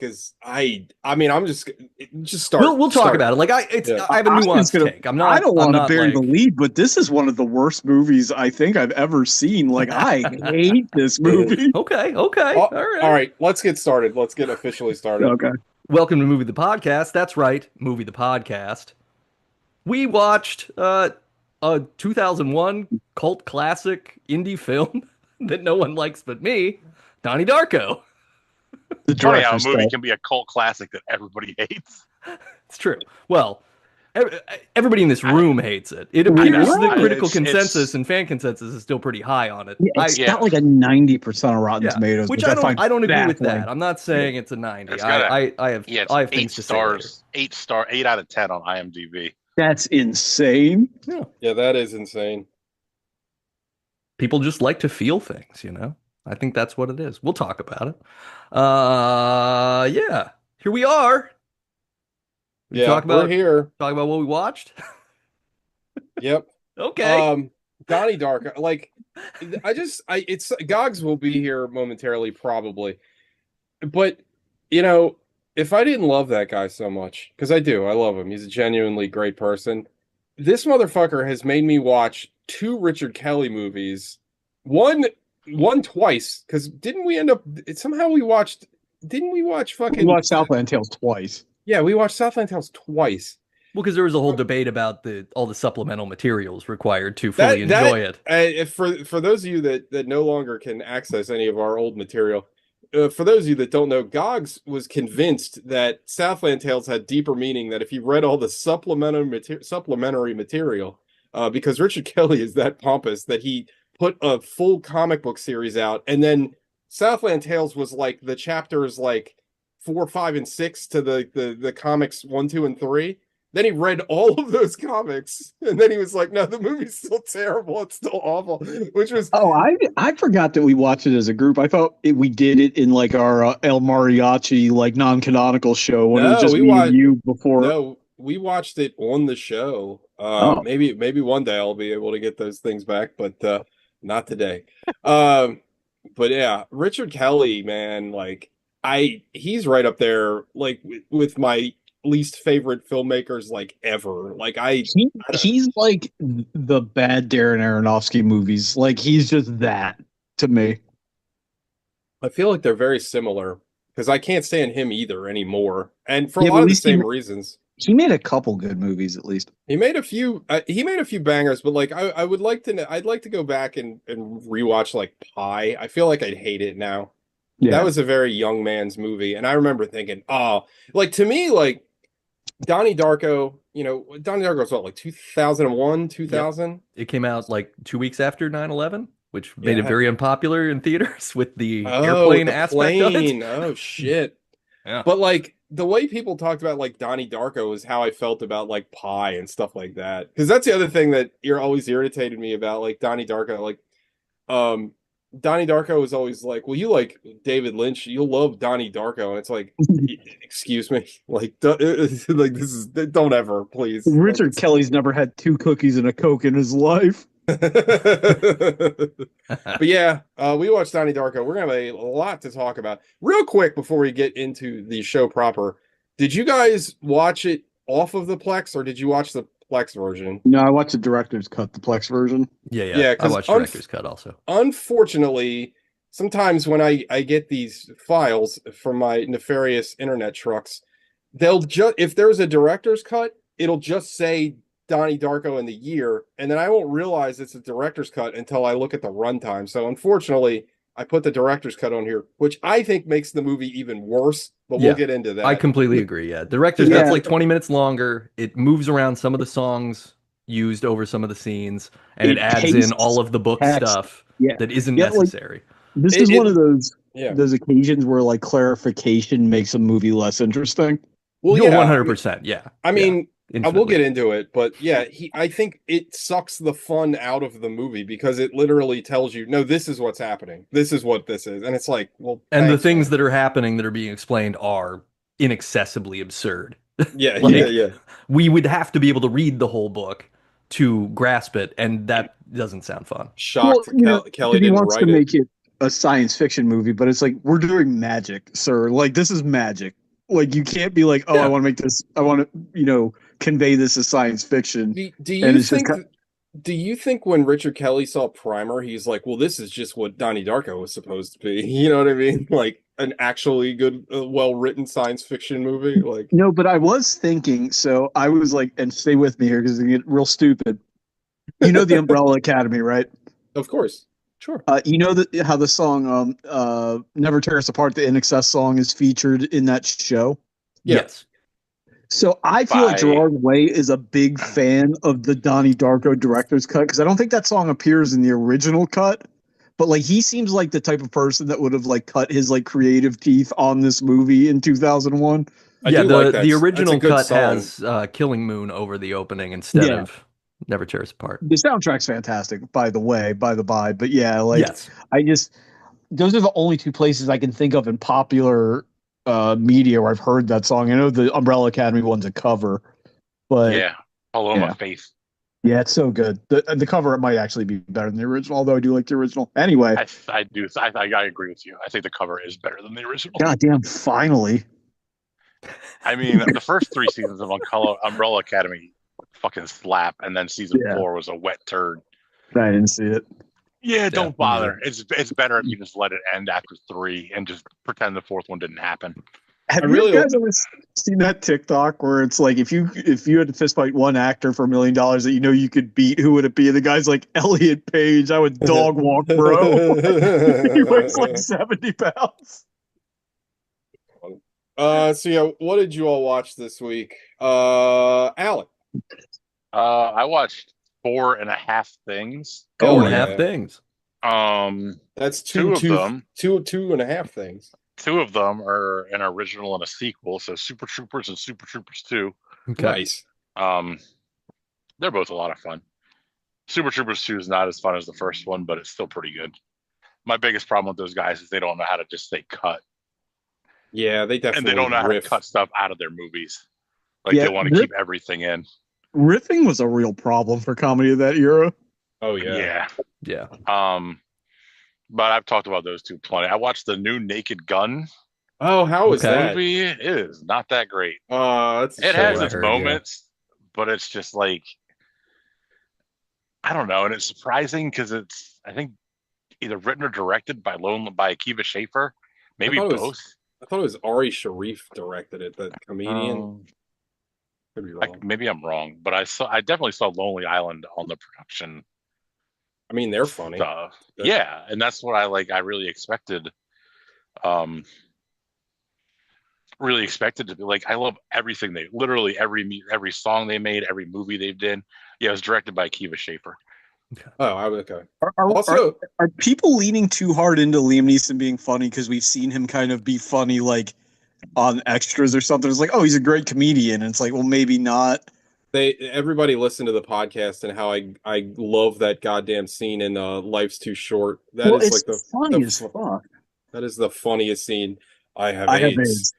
because I mean, just start. We'll talk Start. about it. Like Yeah. I have a I'm just nuanced gonna. take. I don't I'm want to not bury the like lead, but this is one of the worst movies I think I've ever seen. Like, I hate this It is. movie. okay, Oh, all all right. right, let's get started. Let's get officially started. Okay. Welcome to Movie the Podcast. That's right, Movie the Podcast. We watched a 2001 cult classic indie film that no one likes but me, Donnie Darko. The Funny how a director's movie cut. can be a cult classic that everybody hates. It's true. Well, everybody in this I, room hates it. It Wait, appears what? the critical consensus it's and fan consensus is still pretty high on it. Yeah, it's yeah, got like a 90% of Rotten Yeah, Tomatoes, which which I find I don't agree with that. baffling. I'm not saying it's a 90. it's got a it's I have eight things to say later. stars, 8 out of 10 on IMDb. That's insane. Yeah. Yeah, that is insane. People just like to feel things, you know? I think that's what it is. We'll talk about it. Yeah. Here we are. We Yeah, we're here. talk about what we watched. Yep. Okay. Donnie Darko. Like, it's Gogs will be here momentarily, probably. But if I didn't love that guy so much, because I do, I love him. He's a genuinely great person. This motherfucker has made me watch two Richard Kelly movies. One twice, because didn't we end up somehow didn't we watch We fucking watched Southland Tales twice. Yeah, we watched Southland Tales twice. Well, because there was a whole debate about all the supplemental materials required to fully enjoy it. If for those of you that no longer can access any of our old material, for those of you that don't know, Gogs was convinced that Southland Tales had deeper meaning, that if you read all the supplementary material, because Richard Kelly is that pompous that he put a full comic book series out, and then Southland Tales was like the chapters like 4, 5, and 6 to the comics 1, 2, and 3. Then he read all of those comics, and then he was like, "No, the movie's still terrible. It's still awful." Which was I forgot that we watched it as a group. I thought we did it in like our El Mariachi like non-canonical show when it was just me and you before. No, we watched it on the show. Maybe one day I'll be able to get those things back, but not today. But yeah, Richard Kelly, man, like he's right up there, like with my least favorite filmmakers like ever. Like he's like the bad Darren Aronofsky movies. Like he's just that to me. I feel like they're very similar because I can't stand him either anymore, and for a Yeah, but lot at of the least same reasons. He made a couple good movies at least. He made a few. He made a few bangers, but like I would like to. I'd like to go back and rewatch like Pi. I feel like I'd hate it now. Yeah. That was a very young man's movie, and I remember thinking, oh, like to me, like Donnie Darko. Donnie Darko was what, like 2001, 2000. Yep. It came out like 2 weeks after 9/11, which made it very unpopular in theaters with the airplane aspect of it. Oh shit! Yeah. But like the way people talked about like Donnie Darko is how I felt about like Pi and stuff like that. Because that's the other thing that you're always irritated me about, like Donnie Darko. Like, Donnie Darko is always like, well, you like David Lynch, you'll love Donnie Darko, and it's like, excuse me, like, like this is, don't ever, please. Richard Kelly's never had 2 cookies and a Coke in his life. But yeah, we watched Donnie Darko. We're gonna have a lot to talk about. Real quick before we get into the show proper, did you guys watch it off of the Plex or did you watch the Plex version? No, I watched the director's cut, the Plex version. Yeah. I watched director's cut also. Unfortunately, sometimes when I get these files from my nefarious internet trucks, they'll just, if there's a director's cut, it'll just say Donnie Darko in the year, and then I won't realize it's a director's cut until I look at the runtime. So unfortunately, I put the director's cut on here, which I think makes the movie even worse, but we'll get into that. I completely agree. Yeah. Director's cut's like 20 minutes longer. It moves around some of the songs used over some of the scenes, and it adds in all of the book stuff that isn't necessary. Like, this is one of those occasions where like clarification makes a movie less interesting. Well, yeah, 100%. Yeah. I mean, I will get into it, but yeah, I think it sucks the fun out of the movie because it literally tells you, no, this is what's happening. This is what this is. And it's like, well, and the things that are happening that are being explained are inaccessibly absurd. Yeah, yeah. We would have to be able to read the whole book to grasp it, and that doesn't sound fun. Shocked Kelly didn't write it. a science fiction movie, but it's like we're doing magic, sir. Like this is magic. Like you can't be like, oh, I want to make this. I want to, convey this as science fiction. Do And you it's just think? Do you think when Richard Kelly saw Primer, he's like, well, this is just what Donnie Darko was supposed to be? You know what I mean? Like an actually good, well-written science fiction movie. Like no, but I was thinking. So I was like, and stay with me here because it get real stupid. You know the Umbrella Academy, right? Of course. Sure. You know how the song "Never Tear Us Apart," the INXS song, is featured in that show. Yes. So I feel like Gerard Way is a big fan of the Donnie Darko director's cut because I don't think that song appears in the original cut. But like he seems like the type of person that would have like cut his like creative teeth on this movie in 2001. Yeah, the original cut has Killing Moon over the opening instead of Never Tear Us Apart. The soundtrack's fantastic, by the by. But yeah, like those are the only two places I can think of in popular media where I've heard that song. I know the Umbrella Academy one's a cover, but Paloma Faith. Yeah, it's so good. The cover might actually be better than the original, although I do like the original. Anyway, I do. I agree with you. I think the cover is better than the original. Goddamn! Finally. I mean, the first 3 seasons of Umbrella Academy fucking slap, and then season 4 was a wet turd. I didn't see it. Yeah, don't bother. It's better if you just let it end after 3 and just pretend the 4th one didn't happen. Have you guys ever seen that TikTok where it's like if you had to fist fight one actor for $1 million that you could beat, who would it be? The guy's like Elliot Page. I would dog walk, bro. He weighs like 70 pounds. So yeah, what did you all watch this week? Alec. I watched 4.5 things. 4.5 things. That's two of them. 2.5 things. 2 of them are an original and a sequel, so Super Troopers and Super Troopers 2. Okay. Nice. They're both a lot of fun. Super Troopers 2 is not as fun as the first one, but it's still pretty good. My biggest problem with those guys is they don't know how to just stay cut. Yeah, they definitely and they don't know how to cut stuff out of their movies. Like they want to keep everything in. Riffing was a real problem for comedy of that era. Oh yeah. Yeah. But I've talked about those 2 plenty. I watched the new Naked Gun. Oh, how is that? Movie. It is not that great. It has its moments, but it's just like I don't know, and it's surprising because it's I think either written or directed by Akiva Schaffer, maybe both. I thought it was Ari Sharif directed it, that comedian. Could be wrong. Maybe I'm wrong, but I definitely saw Lonely Island on the production. I mean, they're funny. Yeah, and that's what I really expected. Really expected to be like. I love everything literally every song they made, every movie they've done. Yeah, it was directed by Akiva Schaffer. Oh, okay. Are people leaning too hard into Liam Neeson being funny because we've seen him kind of be funny like on extras or something? It's like, oh, he's a great comedian, and it's like, well, maybe not. Everybody listened to the podcast and how I love that goddamn scene in Life's Too Short. That is like the funny as fuck. That is the funniest scene. I have AIDS.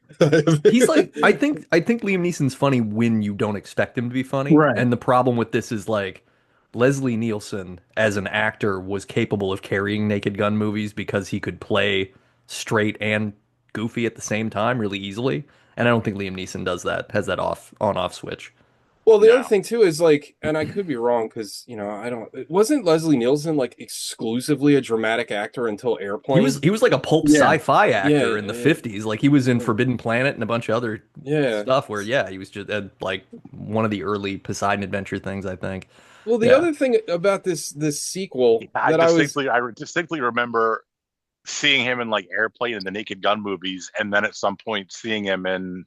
He's like, I think Liam Neeson's funny when you don't expect him to be funny. Right. And the problem with this is like Leslie Nielsen as an actor was capable of carrying Naked Gun movies because he could play straight and goofy at the same time really easily. And I don't think Liam Neeson does that, has that on-off switch. Well, the other thing too is like, and I could be wrong because wasn't Leslie Nielsen like exclusively a dramatic actor until Airplane? He was like a pulp sci-fi actor in the 50s. Like he was in Forbidden Planet and a bunch of other stuff where he was just like one of the early Poseidon Adventure things, I think. Well, the other thing about this sequel I distinctly remember seeing him in like Airplane and the Naked Gun movies, and then at some point seeing him in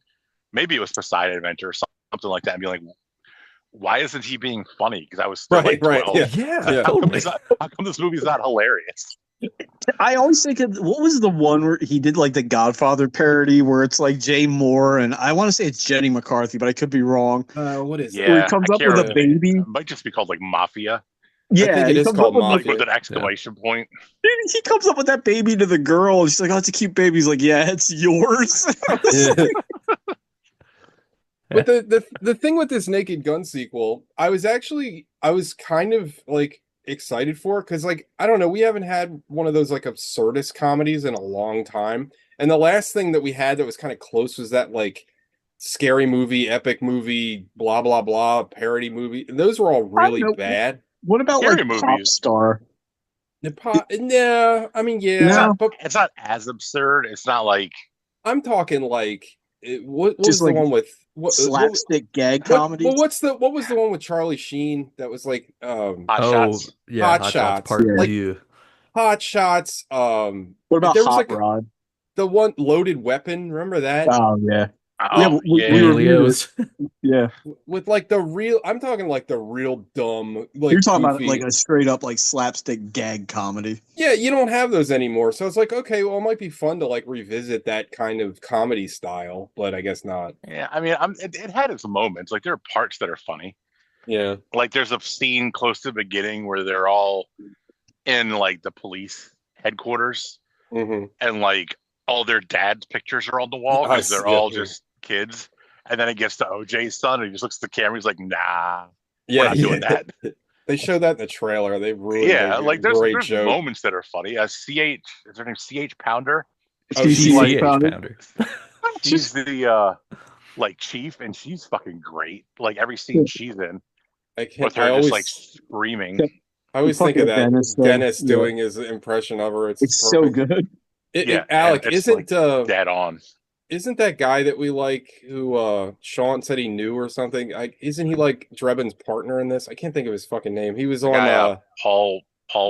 maybe it was Poseidon Adventure or something like that, and being like, why isn't he being funny? Because I was still like 12. How come this movie's not hilarious? I always think of what was the one where he did like the Godfather parody where it's like Jay Moore and I want to say it's Jenny McCarthy, but I could be wrong. What is it? Where he comes up with a baby. It might just be called like Mafia. Yeah, I think it is called Mafia. With an exclamation point. Dude, he comes up with that baby to the girl. And she's like, "Oh, it's a cute baby." He's like, "Yeah, it's yours." But the thing with this Naked Gun sequel, I was kind of like excited for because, like, I don't know, we haven't had one of those like absurdist comedies in a long time. And the last thing that we had that was kind of close was that like scary movie, epic movie, blah blah blah, parody movie. And those were all I don't really know. bad. What about Scary like Pop movies. Star? Yeah, I mean, yeah, No. but It's not as absurd. It's not like I'm talking like what Just was the like one with slapstick gag what comedies. what was the one with Charlie Sheen that was like Hot Oh, Shots. yeah, Hot Hot Shots Shots, Part like 2. Hot Shots. What about There was Hot like Rod? the one Loaded Weapon. Remember that? Oh yeah, yeah. Oh We Danny yeah. reviewed it. Leo's. Yeah, With like the real. I'm talking like the real dumb, you're like talking about goofy. like a straight up like slapstick gag comedy. Yeah, you don't have those anymore. So it's like, okay, well, it might be fun to like revisit that kind of comedy style, but I guess not. Yeah. I mean, it had its moments. Like there are parts that are funny. Yeah. Like there's a scene close to the beginning where they're all in like the police headquarters, Mm-hmm. and like all their dad's pictures are on the wall because they're Yeah, all yeah. just kids. And then it gets to OJ's son, and he just looks at the camera. He's like, "Nah, we're Yeah, not doing yeah. that." They showed that in the trailer. They ruined Yeah, a like great there's joke. moments that are funny. CH is her name CH Pounder. Oh, CCH she's CCH Pounder. Pounder. She's the like chief, and she's fucking great. Like every scene she's in I can't. with her just like screaming. I always think of Fucking that Dennis, Dennis yeah. doing his impression of her. It's It's so perfect. good. Yeah, Alec, and it's isn't like dead on. isn't that guy that we like who Sean said he knew or something? Isn't he like Drebin's partner in this? I can't think of his fucking name. He was The on guy, Paul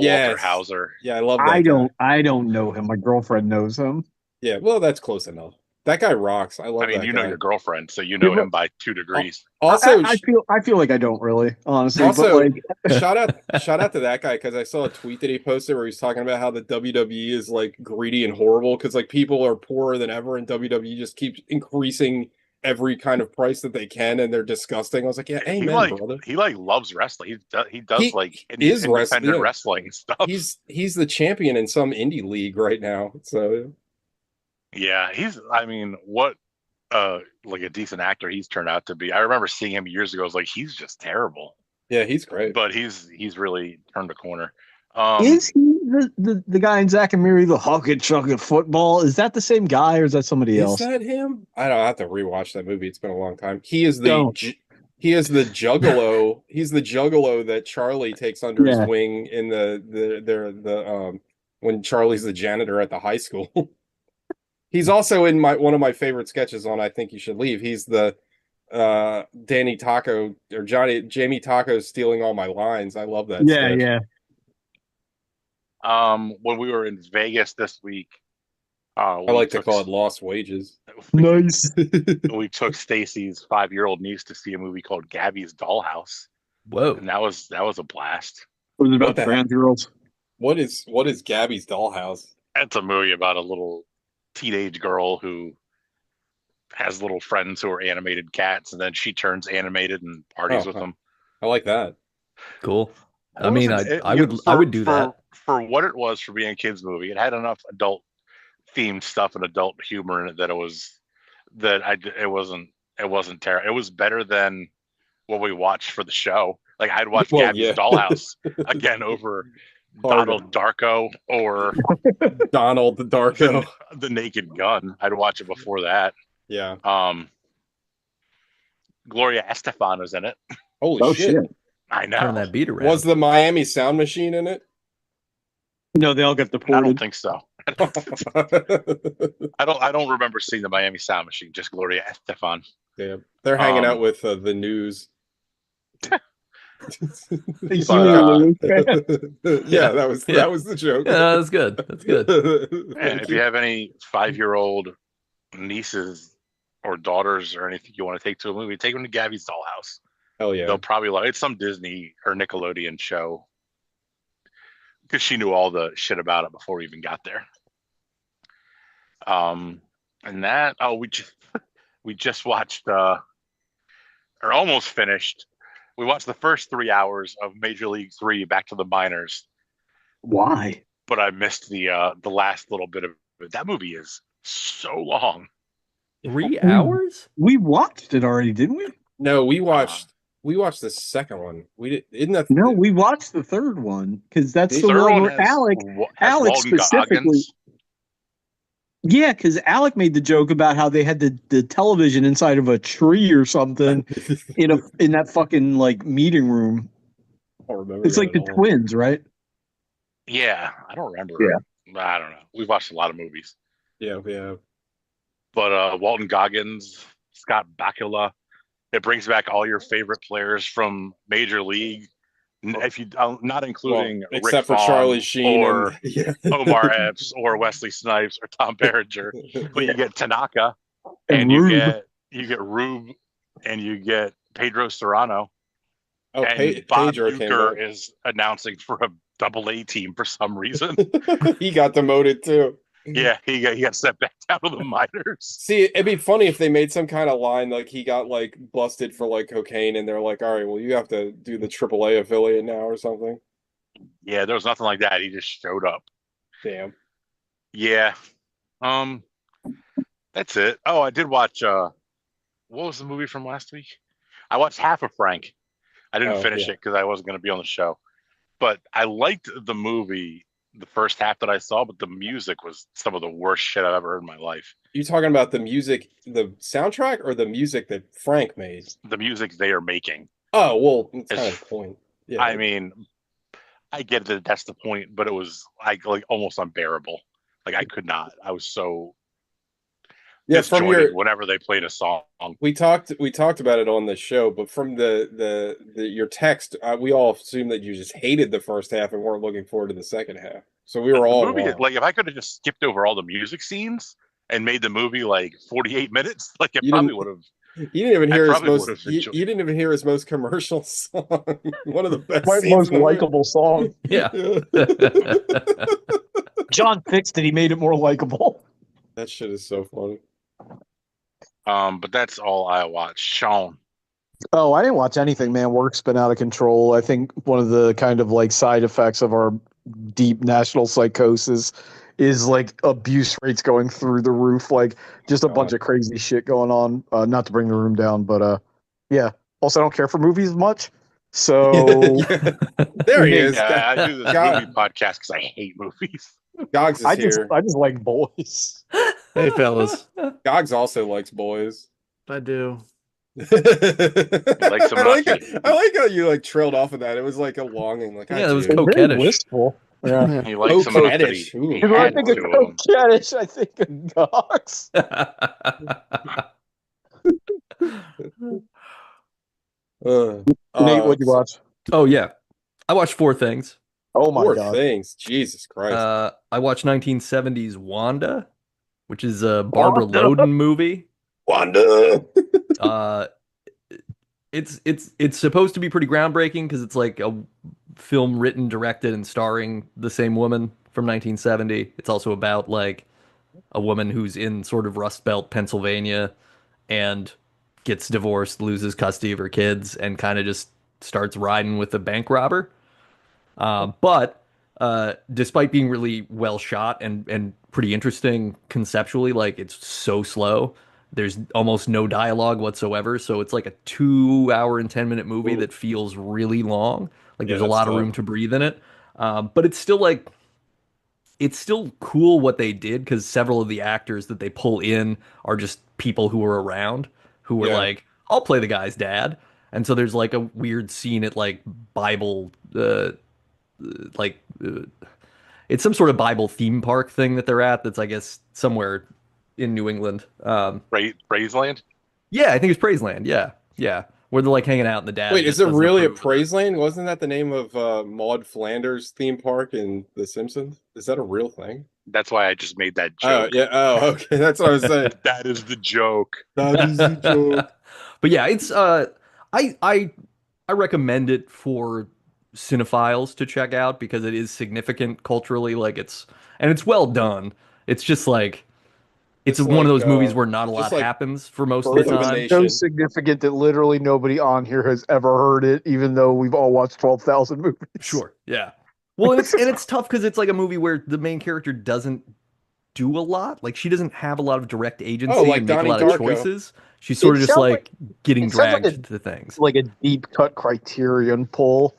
yes. Walter Hauser. Yeah, I love that guy. I don't know him. My girlfriend knows him. Yeah, well, that's close enough. That guy rocks. I love I mean, that you guy. know your girlfriend, so you know Yeah, him by 2 degrees. Also, I feel like I don't really, honestly. also, but like, shout out to that guy because I saw a tweet that he posted where he's talking about how the WWE is like greedy and horrible because like people are poorer than ever and WWE just keeps increasing every kind of price that they can and they're disgusting. I was like, yeah, amen, brother. He like loves wrestling. He does like is independent wrestling stuff. He's the champion in some indie league right now. So yeah, I mean, what like a decent actor he's turned out to be. I remember seeing him years ago. I was like, he's just terrible. Yeah, he's great. But he's really turned a corner. Is he the guy in Zack and Miri, the Hawk and Chuck at football? Is that the same guy or is that somebody else? Is that him? I don't have to rewatch that movie. It's been a long time. He is the juggalo. He's the juggalo that Charlie takes under his wing in the when Charlie's the janitor at the high school. He's also in one of my favorite sketches on I Think You Should Leave. He's the Danny Taco or Jamie Taco stealing all my lines. I love that. sketch. Yeah. When we were in Vegas this week, I like to call it lost wages. Nice. We took Stacy's 5-year-old niece to see a movie called Gabby's Dollhouse. Whoa. And that was a blast. Was it about trans girls? What is Gabby's Dollhouse? It's a movie about a little teenage girl who has little friends who are animated cats, and then she turns animated and parties with them. I like that. Cool. I mean, I would do that for what it was for being a kids movie. It had enough adult themed stuff and adult humor in it that it wasn't terrible. It was better than what we watched for the show. Like I'd watch Gabby's Dollhouse again over Donald Darko or Donald the Darko, the Naked Gun. I'd watch it before that. Yeah. Gloria Estefan was in it. Holy shit. I know. Turn that beat around. Was the Miami Sound Machine in it? No, they all got deported. I don't think so. I don't remember seeing the Miami Sound Machine. Just Gloria Estefan. Yeah, they're hanging out with the news. But, yeah, that was the joke. Yeah, that's good. That's good. And if you have any 5-year-old nieces or daughters or anything you want to take to a movie, take them to Gabby's Dollhouse. Hell yeah. They'll probably love it. It's some Disney or Nickelodeon show because she knew all the shit about it before we even got there. And that we just watched or almost finished. We watched the first 3 hours of Major League 3 Back to the Minors. Why? But I missed the last little bit of it. That movie is so long. 3 hours? We watched it already, didn't we? No, we watched We watched the second one. We did. Isn't that No, we watched the third one because that's The the Third one one where has Alec Walton specifically. Goggins. Yeah, because Alec made the joke about how they had the television inside of a tree or something in that fucking like meeting room. I don't remember It's that like at the all. twins, right? Yeah, I don't remember. Yeah. I don't know. We've watched a lot of movies. Yeah, yeah. But Walton Goggins, Scott Bakula, it brings back all your favorite players from Major League. If you not including Rick except for Vaughn Charlie Sheen or and yeah. Omar Epps or Wesley Snipes or Tom Berenger, but you get Tanaka and Rube. you get Rube and you get Pedro Serrano. Oh, And Bob Pedro came Uecker back. is announcing for a AA team for some reason. He got demoted too. Yeah, he got sent back down to the minors. See, it'd be funny if they made some kind of line like he got like busted for like cocaine, and they're like, "All right, well, you have to do the AAA affiliate now or something." Yeah, there was nothing like that. He just showed up. Damn. Yeah. That's it. Oh, I did watch what was the movie from last week? I watched Half of Frank. I didn't finish it because I wasn't going to be on the show. But I liked the movie, the first half that I saw, but the music was some of the worst shit I've ever heard in my life. You talking about the music, the soundtrack, or the music that Frank made? The music they are making. Oh, well, that's kind of the point. Yeah. I mean, I get that that's the point, but it was like almost unbearable. Like I could not. I was so from your whenever they played a song. We talked about it on the show, but from the your text, we all assumed that you just hated the first half and weren't looking forward to the second half. So we were all movie, wrong. like if I could have just skipped over all the music scenes and made the movie like 48 minutes, like it probably would have. You didn't even hear his most. You didn't even hear his most commercial song. One of the best. My most likable song. Yeah. John fixed it. He made it more likable. That shit is so funny. But that's all I watched. Sean. Oh, I didn't watch anything, man. Work's been out of control. I think one of the kind of like side effects of our deep national psychosis is like abuse rates going through the roof, like just a bunch of crazy shit going on. Not to bring the room down, but yeah. Also, I don't care for movies much. So there he is. Yeah, I do this movie podcast because I hate movies. Gogs is here. I just like boys. Hey, fellas. Gogs also likes boys. I do. I like how you like trailed off of that. It was like a longing. Like it was coquettish. Wistful. Yeah. He likes some coquettish. When I think of coquettish, I think of Gogs. Nate, what'd you watch? Oh yeah, I watched four things. Oh my god, four things! Jesus Christ! I watched 1970s Wanda, which is a Barbara Loden movie. Wanda. It's supposed to be pretty groundbreaking because it's like a film written, directed, and starring the same woman from 1970. It's also about like a woman who's in sort of Rust Belt, Pennsylvania, and gets divorced, loses custody of her kids, and kind of just starts riding with a bank robber. But despite being really well shot and pretty interesting conceptually, like it's so slow. There's almost no dialogue whatsoever, so it's like a 2 hour and 10-minute movie that feels really long. Like there's a lot of room to breathe in it. But it's still cool what they did because several of the actors that they pull in are just people who were around who were like, I'll play the guy's dad. And so there's like a weird scene at like Bible, it's some sort of Bible theme park thing that they're at. That's I guess somewhere in New England. Praiseland? Yeah, I think it's Praiseland. Yeah. Where they're like hanging out in the dad. Wait, is it really a Praiseland? Wasn't that the name of Maud Flanders theme park in The Simpsons? Is that a real thing? That's why I just made that joke. Oh, yeah. Oh, okay. That's what I was saying. That is the joke. That is the joke. But yeah, it's I recommend it for cinephiles to check out because it is significant culturally. Like it's well done. It's just like it's one of those movies where not a lot happens for most of the time. So significant that literally nobody on here has ever heard it, even though we've all watched 12,000 movies. Sure, yeah. Well, it's tough because it's like a movie where the main character doesn't do a lot. Like she doesn't have a lot of direct agency and make a lot of choices. She's sort of just sounds like getting it sounds dragged to things. like a deep cut Criterion pull.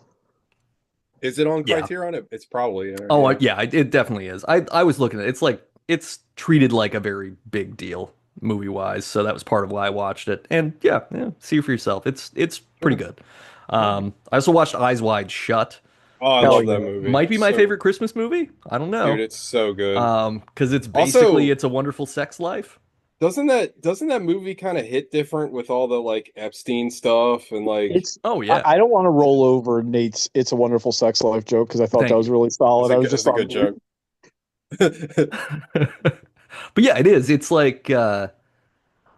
Is it on Yeah. Criterion? It's probably. Oh, Yeah. yeah, it definitely is. I was looking at it. It's like it's treated like a very big deal movie wise, so that was part of why I watched it. And yeah, see for yourself. It's pretty good. I also watched Eyes Wide Shut, Oh, I Hell love yeah. that movie. might be my So, favorite Christmas movie. I don't dude, know. it's so good. Because it's basically Also, It's a Wonderful Sex Life. doesn't that movie kind of hit different with all the like Epstein stuff and like It's Oh yeah, I don't want to roll over Nate's "It's a Wonderful Sex Life" joke because I thought that thank was you. really solid. I was that's just a on good joke. But yeah, it is. It's like I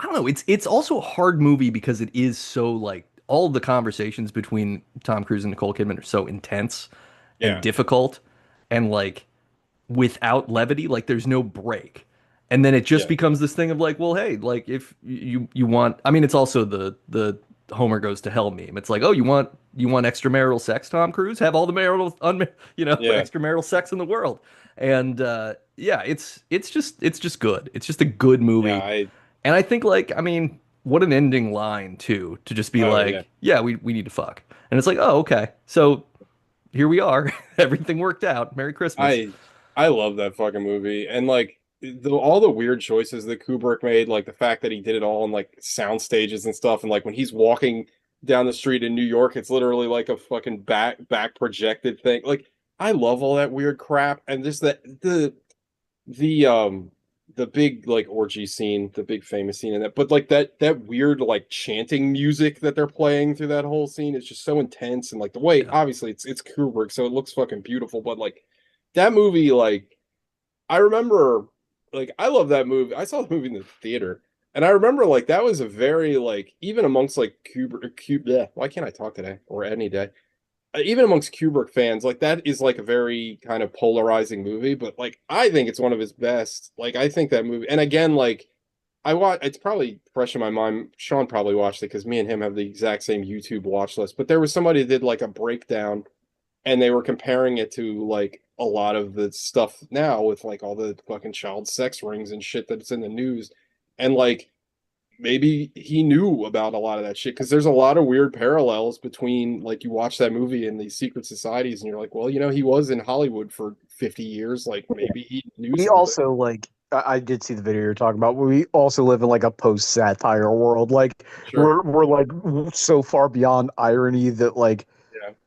don't know. It's also a hard movie because it is so like all the conversations between Tom Cruise and Nicole Kidman are so intense and Yeah, difficult and like without levity, like there's no break. And then it just yeah, becomes this thing of like, well, hey, like if you want, I mean, it's also the Homer goes to hell meme. It's like, oh, you want extramarital sex, Tom Cruise? Have all the yeah, extramarital sex in the world. And yeah, it's just good. It's just a good yeah. movie. And I think like, I mean, what an ending line too, to just be Oh yeah. like, yeah, we need to fuck. And it's like, oh, okay. So here we are. Everything worked out. Merry Christmas. I I love that fucking movie, and like all the weird choices that Kubrick made, like the fact that he did it all in like sound stages and stuff, and like when he's walking down the street in New York, it's literally like a fucking back projected thing. Like I love all that weird crap, and just that the the big like orgy scene, the big famous scene in that, but like that weird like chanting music that they're playing through that whole scene is just so intense, and like the way Yeah. obviously it's Kubrick, so it looks fucking beautiful, but like that movie, like I remember, like I love that movie. I saw the movie in the theater, and I remember like that was a very like even amongst like yeah, why can't I talk today or any day? Even amongst Kubrick fans, like that is like a very kind of polarizing movie, but like I think it's one of his best. Like I think that movie, and again, like I watch, it's probably fresh in my mind. Sean probably watched it because me and him have the exact same YouTube watch list. But there was somebody that did like a breakdown, and they were comparing it to like a lot of the stuff now with like all the fucking child sex rings and shit that's in the news, and like maybe he knew about a lot of that shit because there's a lot of weird parallels between like you watch that movie and these secret societies and you're like, well, he was in Hollywood for 50 years, like maybe he knew We something. also like I did see the video you're talking about. We also live in like a post satire world. Like Sure. we're like so far beyond irony that like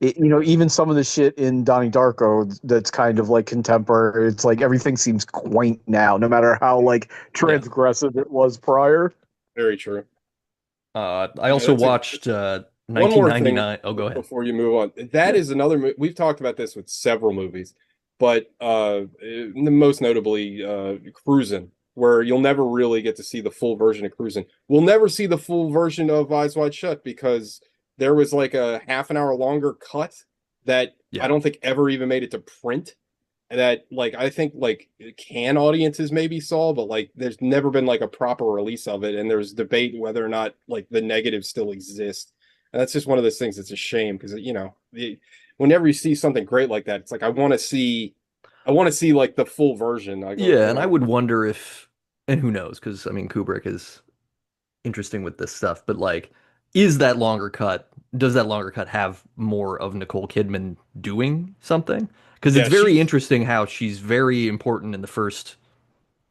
Yeah. even some of the shit in Donnie Darko that's kind of like contemporary. It's like everything seems quaint now, no matter how like Yeah. transgressive it was prior. Very true. I Yeah, also that's a watched one more thing 1999. Oh, go ahead. before you move on. That Yeah. is another we've talked about this with several movies, but most notably Cruisin', where you'll never really get to see the full version of Cruisin'. We'll never see the full version of Eyes Wide Shut because there was like a half an hour longer cut that I Yeah. don't think ever even made it to print. That like I think like can audiences maybe saw, but like there's never been like a proper release of it, and there's debate whether or not like the negatives still exist. And that's just one of those things that's a shame because whenever you see something great like that, it's like I want to see like the full version. Yeah, and I would wonder if, and who knows, because I mean Kubrick is interesting with this stuff, but like, is that longer cut? Does that longer cut have more of Nicole Kidman doing something? Because it's Yeah, very she's interesting how she's very important in the first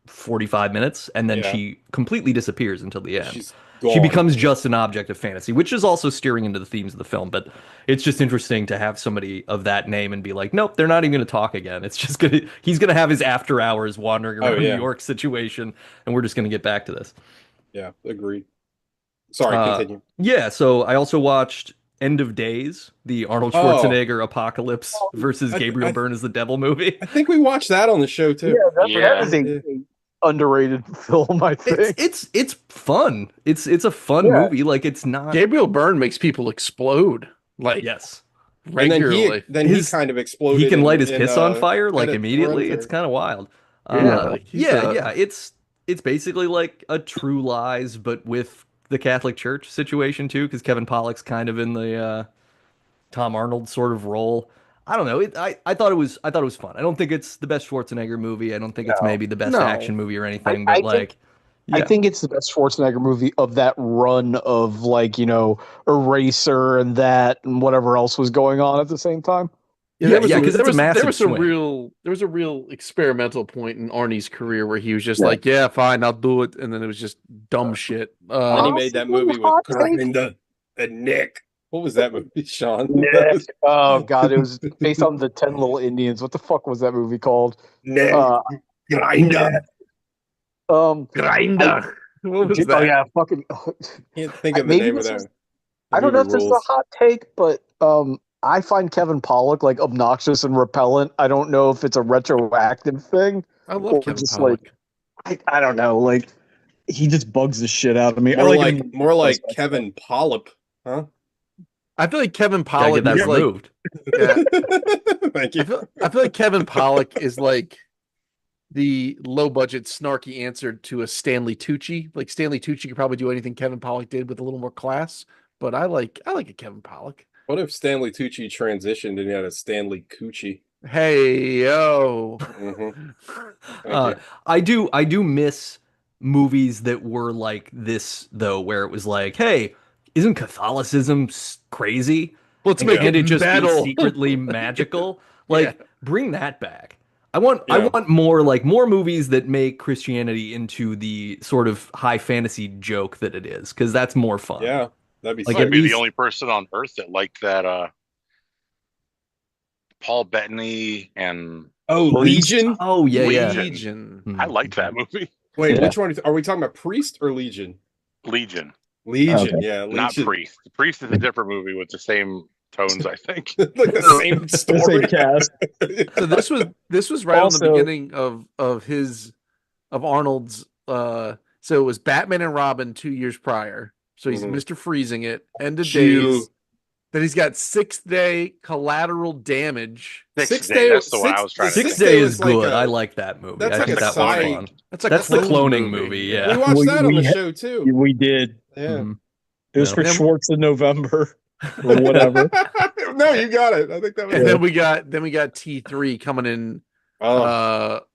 45 minutes, and then yeah, she completely disappears until the end. she's She gone. becomes Yeah. just an object of fantasy, which is also steering into the themes of the film. But it's just interesting to have somebody of that name and be like, nope, they're not even going to talk again. It's just he's gonna have his after hours wandering Oh around New yeah, York situation, and we're just gonna get back to this. yeah, agreed. Sorry, Uh, continue. yeah. So I also watched End of Days, the Arnold Oh, Schwarzenegger apocalypse versus I Gabriel I Byrne as the devil movie. I think we watched that on the show Yeah, too. that Yeah. is a underrated film, I It's think. it's it's fun. It's a fun Yeah. movie. Like it's not. Gabriel Byrne makes people explode like Yes. And then regularly. he His kind of he exploded can light his in piss on fire like immediately. It's Hereditary. kind of wild. Yeah, like he's Yeah. It's basically like a True Lies, but with the Catholic Church situation too, because Kevin Pollak's kind of in the Tom Arnold sort of role. I don't know. I thought it was fun. I don't think it's the best Schwarzenegger movie. I don't think it's maybe the best no. action movie or anything, I but think like, I think it's the best Schwarzenegger movie of that run of like, Eraser and that and whatever else was going on at the same time. Because it's a massive there swing. was a real experimental point in Arnie's career where he was just like, yeah, fine, I'll do it, and then it was just dumb shit. Arnie made that movie with Grinder and Nick. What was that movie, Sean? Nick. Oh god, it was based on the 10 Little Indians. What the fuck was that movie called? Nick. Grinder. Grinder. What was that? Oh yeah, fucking. Can't think of the name of that. I don't know if this is a hot take, but I find Kevin Pollak like obnoxious and repellent. I don't know if it's a retroactive thing. I love Kevin just Pollak. Like I don't know, like he just bugs the shit out of me. More like Kevin Polyp, huh? I feel like Kevin Gotta Pollak get that is like. removed. Yeah, Thank you. I feel like Kevin Pollak is like the low budget snarky answer to a Stanley Tucci. Like Stanley Tucci could probably do anything Kevin Pollak did with a little more class. But I like a Kevin Pollak. What if Stanley Tucci transitioned and he had a Stanley Coochie? Hey yo. I do miss movies that were like this though, where it was like, hey, isn't Catholicism crazy? Let's make it just metal. be secretly magical. Like, bring that back. I want more movies that make Christianity into the sort of high fantasy joke that it is, because that's more fun. Yeah, that'd be like fun. I'd be the only person on earth that liked that Paul Bettany and Legion. Oh yeah, Legion. yeah. I liked that movie. Wait, which one are we talking about? Priest or Legion? Legion. Legion, Okay. yeah. Legion. Not Priest. Priest is a different movie with the same tones, I think. Like the same story. Same cast. So this was right Also- on the beginning of Arnold's so it was Batman and Robin 2 years prior. So he's Mr. Freezing it, end of days. Then he's got 6 Day Collateral Damage. Six Day, that's the one I was trying to Six think. Day is like good. a- I like that movie. that's I like think a that side- was fun. That's like That's the cloning movie. Yeah. We watched that on the We- show too. We did. Yeah. Mhm. It was Yeah. for Schwartz in November or whatever. No, you got it. I think that was And then we got T3 coming in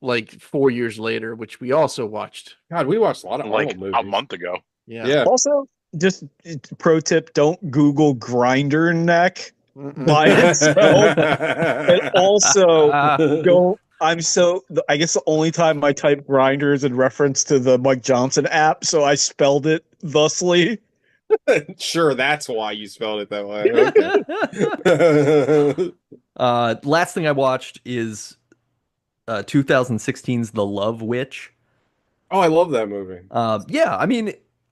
like 4 years later, which we also watched. God, we watched a lot of Like Arnold movies. a month ago. Yeah. Also, just pro tip: don't Google grinder neck by itself. And also, don't. I guess the only time I type grinder is in reference to the Mike Johnson app, so I spelled it thusly. Sure, that's why you spelled it that way. Okay. Last thing I watched is 2016's The Love Witch. Oh, I love that movie. Yeah, I mean,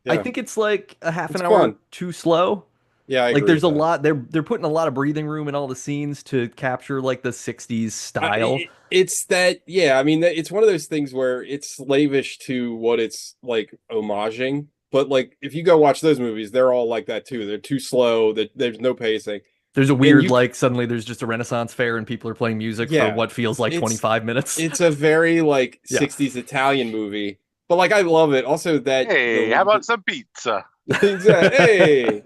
I Yeah. think it's like a half It's an hour fun. too slow. Yeah, I Like agree there's a with that. lot they're putting a lot of breathing room in all the scenes to capture like the 60s style. It's that, yeah. I mean, it's one of those things where it's slavish to what it's like homaging. But like, if you go watch those movies, they're all like that too. They're too slow. There's no pacing. There's a weird like suddenly there's just a Renaissance fair and people are playing music Yeah. for what feels like 25 minutes. It's a very like Yeah. 60s Italian movie. But like, I love it. Also, that Hey, how about some pizza? Exactly. Hey.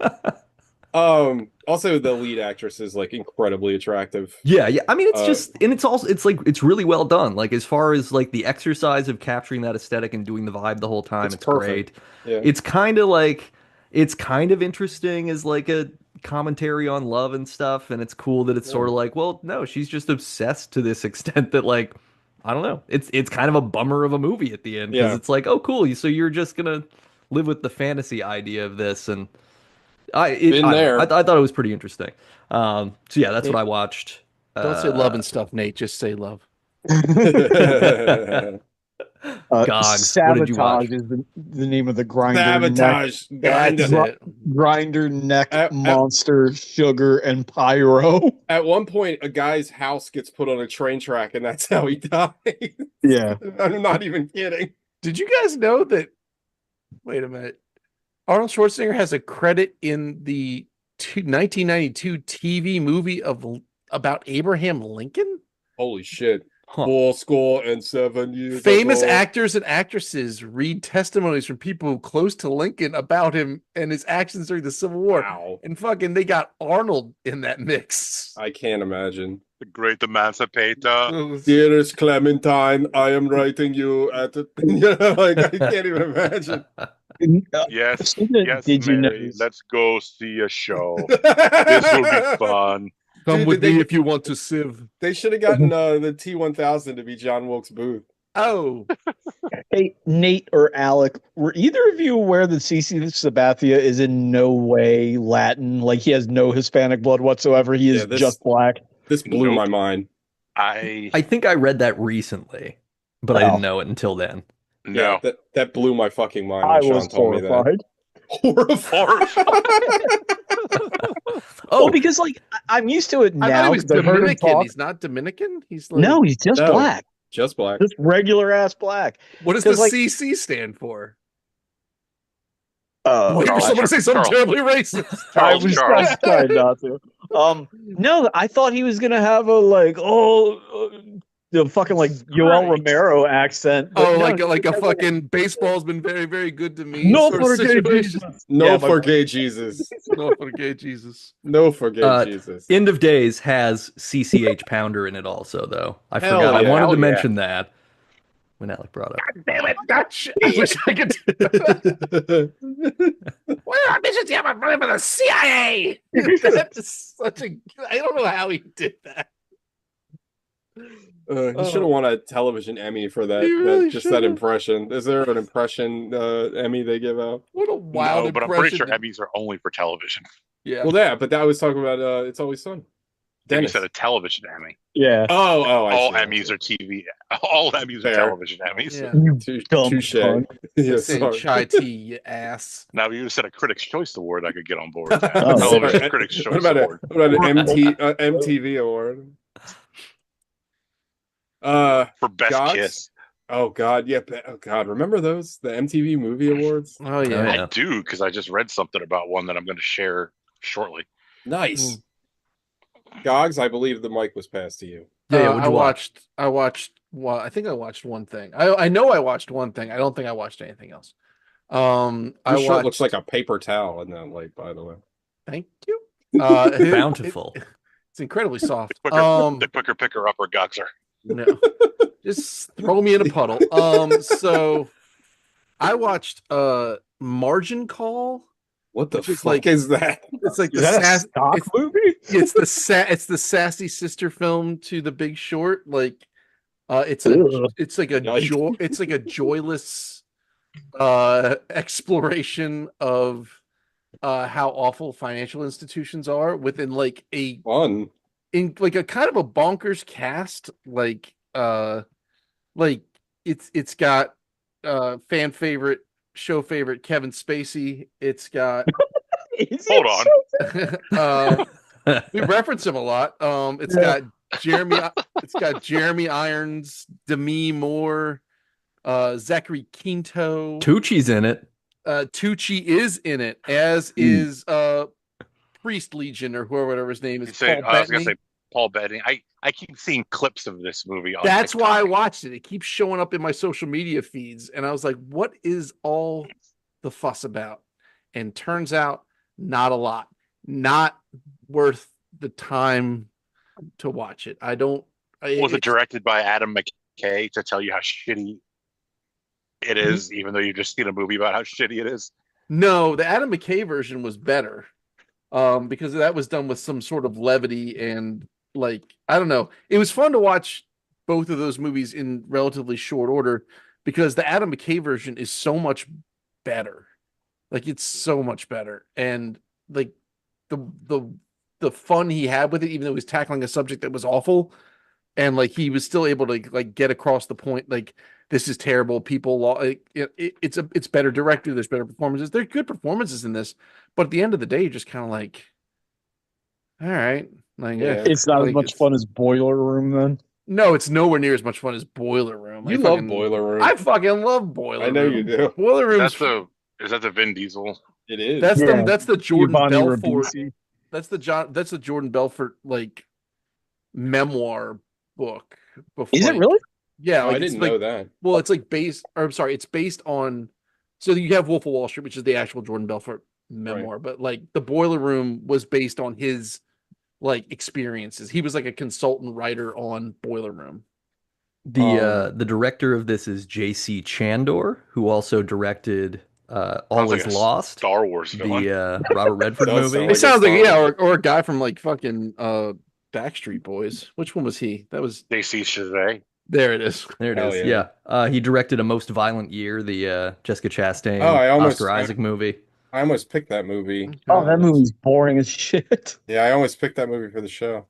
Also, the lead actress is like incredibly attractive. Yeah. I mean, it's just, and it's also, it's like, it's really well done. Like, as far as like the exercise of capturing that aesthetic and doing the vibe the whole time, it's great. Yeah. It's kind of interesting as like a commentary on love and stuff. And it's cool that it's sort of like, well, no, she's just obsessed to this extent that like, I don't know. It's kind of a bummer of a movie at the end because it's like, oh, cool. So you're just gonna live with the fantasy idea of this, and I thought it was pretty interesting. So yeah, that's what I watched. Don't say love and stuff, Nate. Just say love. Gogs, what did you watch? Sabotage is the name of the grinder. Sabotage. That's it. Grinder neck monster sugar and pyro. At one point, a guy's house gets put on a train track, and that's how he died. Yeah. I'm not even kidding. Did you guys know that? Wait a minute. Arnold Schwarzenegger has a credit in the 1992 TV movie about Abraham Lincoln. Holy shit. Huh. 4 years Famous ago. actors and actresses read testimonies from people close to Lincoln about him and his actions during the Civil War. Wow. And fucking, they got Arnold in that mix. I can't imagine. The great emancipator. Dearest Clementine, I am writing you at a like I can't even imagine. Yes, yes, Did you know? Mary. Let's go see a show. This will be fun. Come Dude, with they- me if you want to sieve. They should have gotten the T1000 to be John Wilkes Booth. Oh, Hey, Nate or Alec, were either of you aware that CC Sabathia is in no way Latin? Like he has no Hispanic blood whatsoever. He is just black. This blew my Nope. mind. I think I read that recently, but I didn't know it until then. No. Yeah, that blew my fucking mind I when Sean was told me that. horrified. Well, because like I'm used to it I thought now. he was 'cause I've heard him Dominican. talk. He's not Dominican. He's like, No, he's just black. Just black. Just regular ass black. What does the 'Cause, like- CC stand for? Oh, Wait for someone to say something Charles. terribly racist. I Charles, was Charles. trying not to. No, I thought he was gonna have a the fucking like Yoel Right. Romero accent. but Oh, no, like a fucking baseball's been very, very good to me. no sort of for gay situation. Jesus. No Yeah, for gay Jesus. No for gay Jesus. No for gay Jesus. End of Days has CCH Pounder in it also, though. I Hell forgot. yeah. I wanted Hell to yeah. mention that when Alec brought up. Damn it, Dutch. I wish I could. Well, our mission team I'm running for the CIA. That's such a. I don't know how he did that. He should have won a television Emmy for that. He really that should've. impression. Is there an impression Emmy they give out? What a wild No, but I'm pretty sure Emmys are only for television. Yeah. Well, yeah, but that was talking about It's Always Sunny. You Dennis. said a television Emmy. Yeah. Oh, I All see. Emmys are TV. All Emmys Fair. are television Emmys. Yeah. Dumb Touche. cunt. Yeah, Saying sorry. chai tea, you ass. Now, if you said a Critics' Choice Award, I could get on board with that. Oh, Television sorry. Critics' What Choice about Award. an MTV award? For Best Gods? Kiss. Oh God, yeah. Oh God, remember those? The MTV Movie Awards. Oh yeah. Yeah. I do, because I just read something about one that I'm going to share shortly. Nice. Gogs, I believe the mic was passed to you. Yeah, what'd you watch? I watched. Well, I think I watched one thing. I know I watched one thing. I don't think I watched anything else. Your I shirt watched. looks like a paper towel in that light, by the way. Thank you. Bountiful. It's incredibly soft. The quicker picker upper Goxer. No, just throw me in a puddle. So I watched Margin Call. What the Which is fuck like- is that? It's like Is the that a sass- stock it's- movie? it's the sassy sister film to The Big Short. Like, it's like a Yikes. it's like a joyless exploration of how awful financial institutions are within like a Fun. in like a kind of a bonkers cast. Like it's got fan favorite, show favorite Kevin Spacey. It's got Hold on. we reference him a lot. It's got Jeremy Irons, Demi Moore, Zachary Quinto. Tucci's in it. Tucci is in it, as is Priest Legion or whatever his name is. Paul I was going Bettany. to say Paul Bettany. I keep seeing clips of this movie on That's TikTok. why I watched it. It keeps showing up in my social media feeds, and I was like, "What is all the fuss about?" And turns out, not a lot. Not worth the time to watch it. I don't. Was it directed by Adam McKay to tell you how shitty it is, even though you've just seen a movie about how shitty it is? No, the Adam McKay version was better, because that was done with some sort of levity and like I don't know. It was fun to watch both of those movies in relatively short order because the Adam McKay version is so much better. Like it's so much better, and like the fun he had with it, even though he was tackling a subject that was awful, and like he was still able to like get across the point like this is terrible. People, it's better directed. There's better performances. There's good performances in this, but at the end of the day, you're just kind of like, all right, like Yeah. It's not like, as much fun as Boiler Room then. No, it's nowhere near as much fun as Boiler Room. You love Boiler Room. I fucking love Boiler I know Room. you do. Boiler Room. Is that the Vin Diesel? It is. That's the Jordan Giovanni Belfort. Ribisi. That's the Jordan Belfort like memoir book. Before, Is it really? Yeah, Oh, I like, it's didn't like, know that. Well, it's like based. Or I'm sorry, it's based on. So you have Wolf of Wall Street, which is the actual Jordan Belfort memoir, but like the Boiler Room was based on his like experiences. He was like a consultant writer on Boiler Room. The director of this is J.C. Chandor, who also directed Sounds All like Is a Lost, Star Wars villain. the Robert Redford Does sound movie. It like a sounds like, Star yeah, Wars. or a guy from like fucking Backstreet Boys. Which one was he? That was JC Chazet. there. It is. There it Hell is. yeah. Yeah. He directed A Most Violent Year, the Jessica Oh, Chastain, I Oscar almost I, Isaac movie. I almost picked that movie. Oh, that movie's boring as shit. Yeah, I almost picked that movie for the show.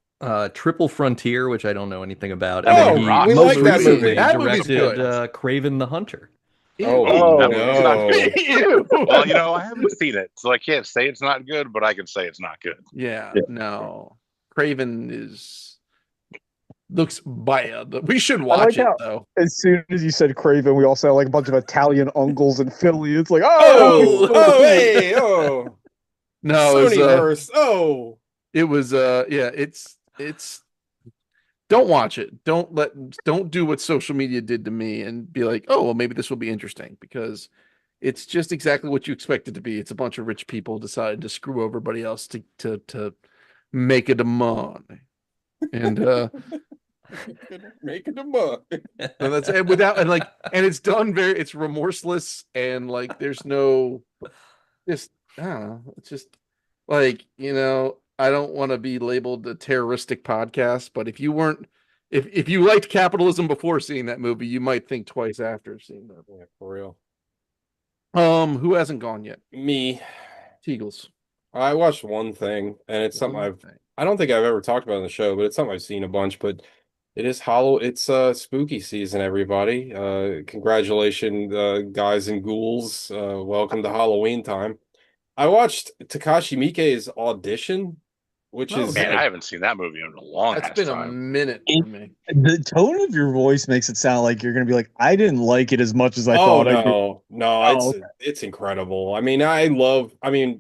Triple Frontier, which I don't know anything about, and then Oh, he Rock. we most like that recently movie. That movie's directed good. Craven the Hunter. Ew. Oh That movie's not no. good. Ew. Well, I haven't seen it, so I can't say it's not good, but I can say it's not good. Yeah, Yeah. no. Craven looks bad. We should I watch like it how though. as soon as you said Craven, we also had like a bunch of Italian uncles in Philly. It's like, Oh, oh, hey, oh. No, Sony verse. Oh. it was yeah, it's don't watch it. Don't do what social media did to me and be like, oh well, maybe this will be interesting because it's just exactly what you expect it to be. It's a bunch of rich people decided to screw everybody else to make it a money. And Making them up. and that's and without and like and it's done it's remorseless and like there's no just I don't know. It's just like, I don't want to be labeled a terroristic podcast, but if you liked capitalism before seeing that movie, you might think twice after seeing that. Yeah, for real. Who hasn't gone yet? Me. Teagles. I watched one thing, and it's something I don't think I've ever talked about on the show, but it's something I've seen a bunch, but it's spooky season, everybody. Congratulations, guys and ghouls. Welcome to Halloween time. I watched Takashi Miike's Audition, which Oh, is Man, okay. I haven't seen that movie in a long That's ass been a time. minute for me. the tone of your voice makes it sound like you're gonna be like, I didn't like it as much as I Oh thought I did. no, Oh, it's incredible. I mean,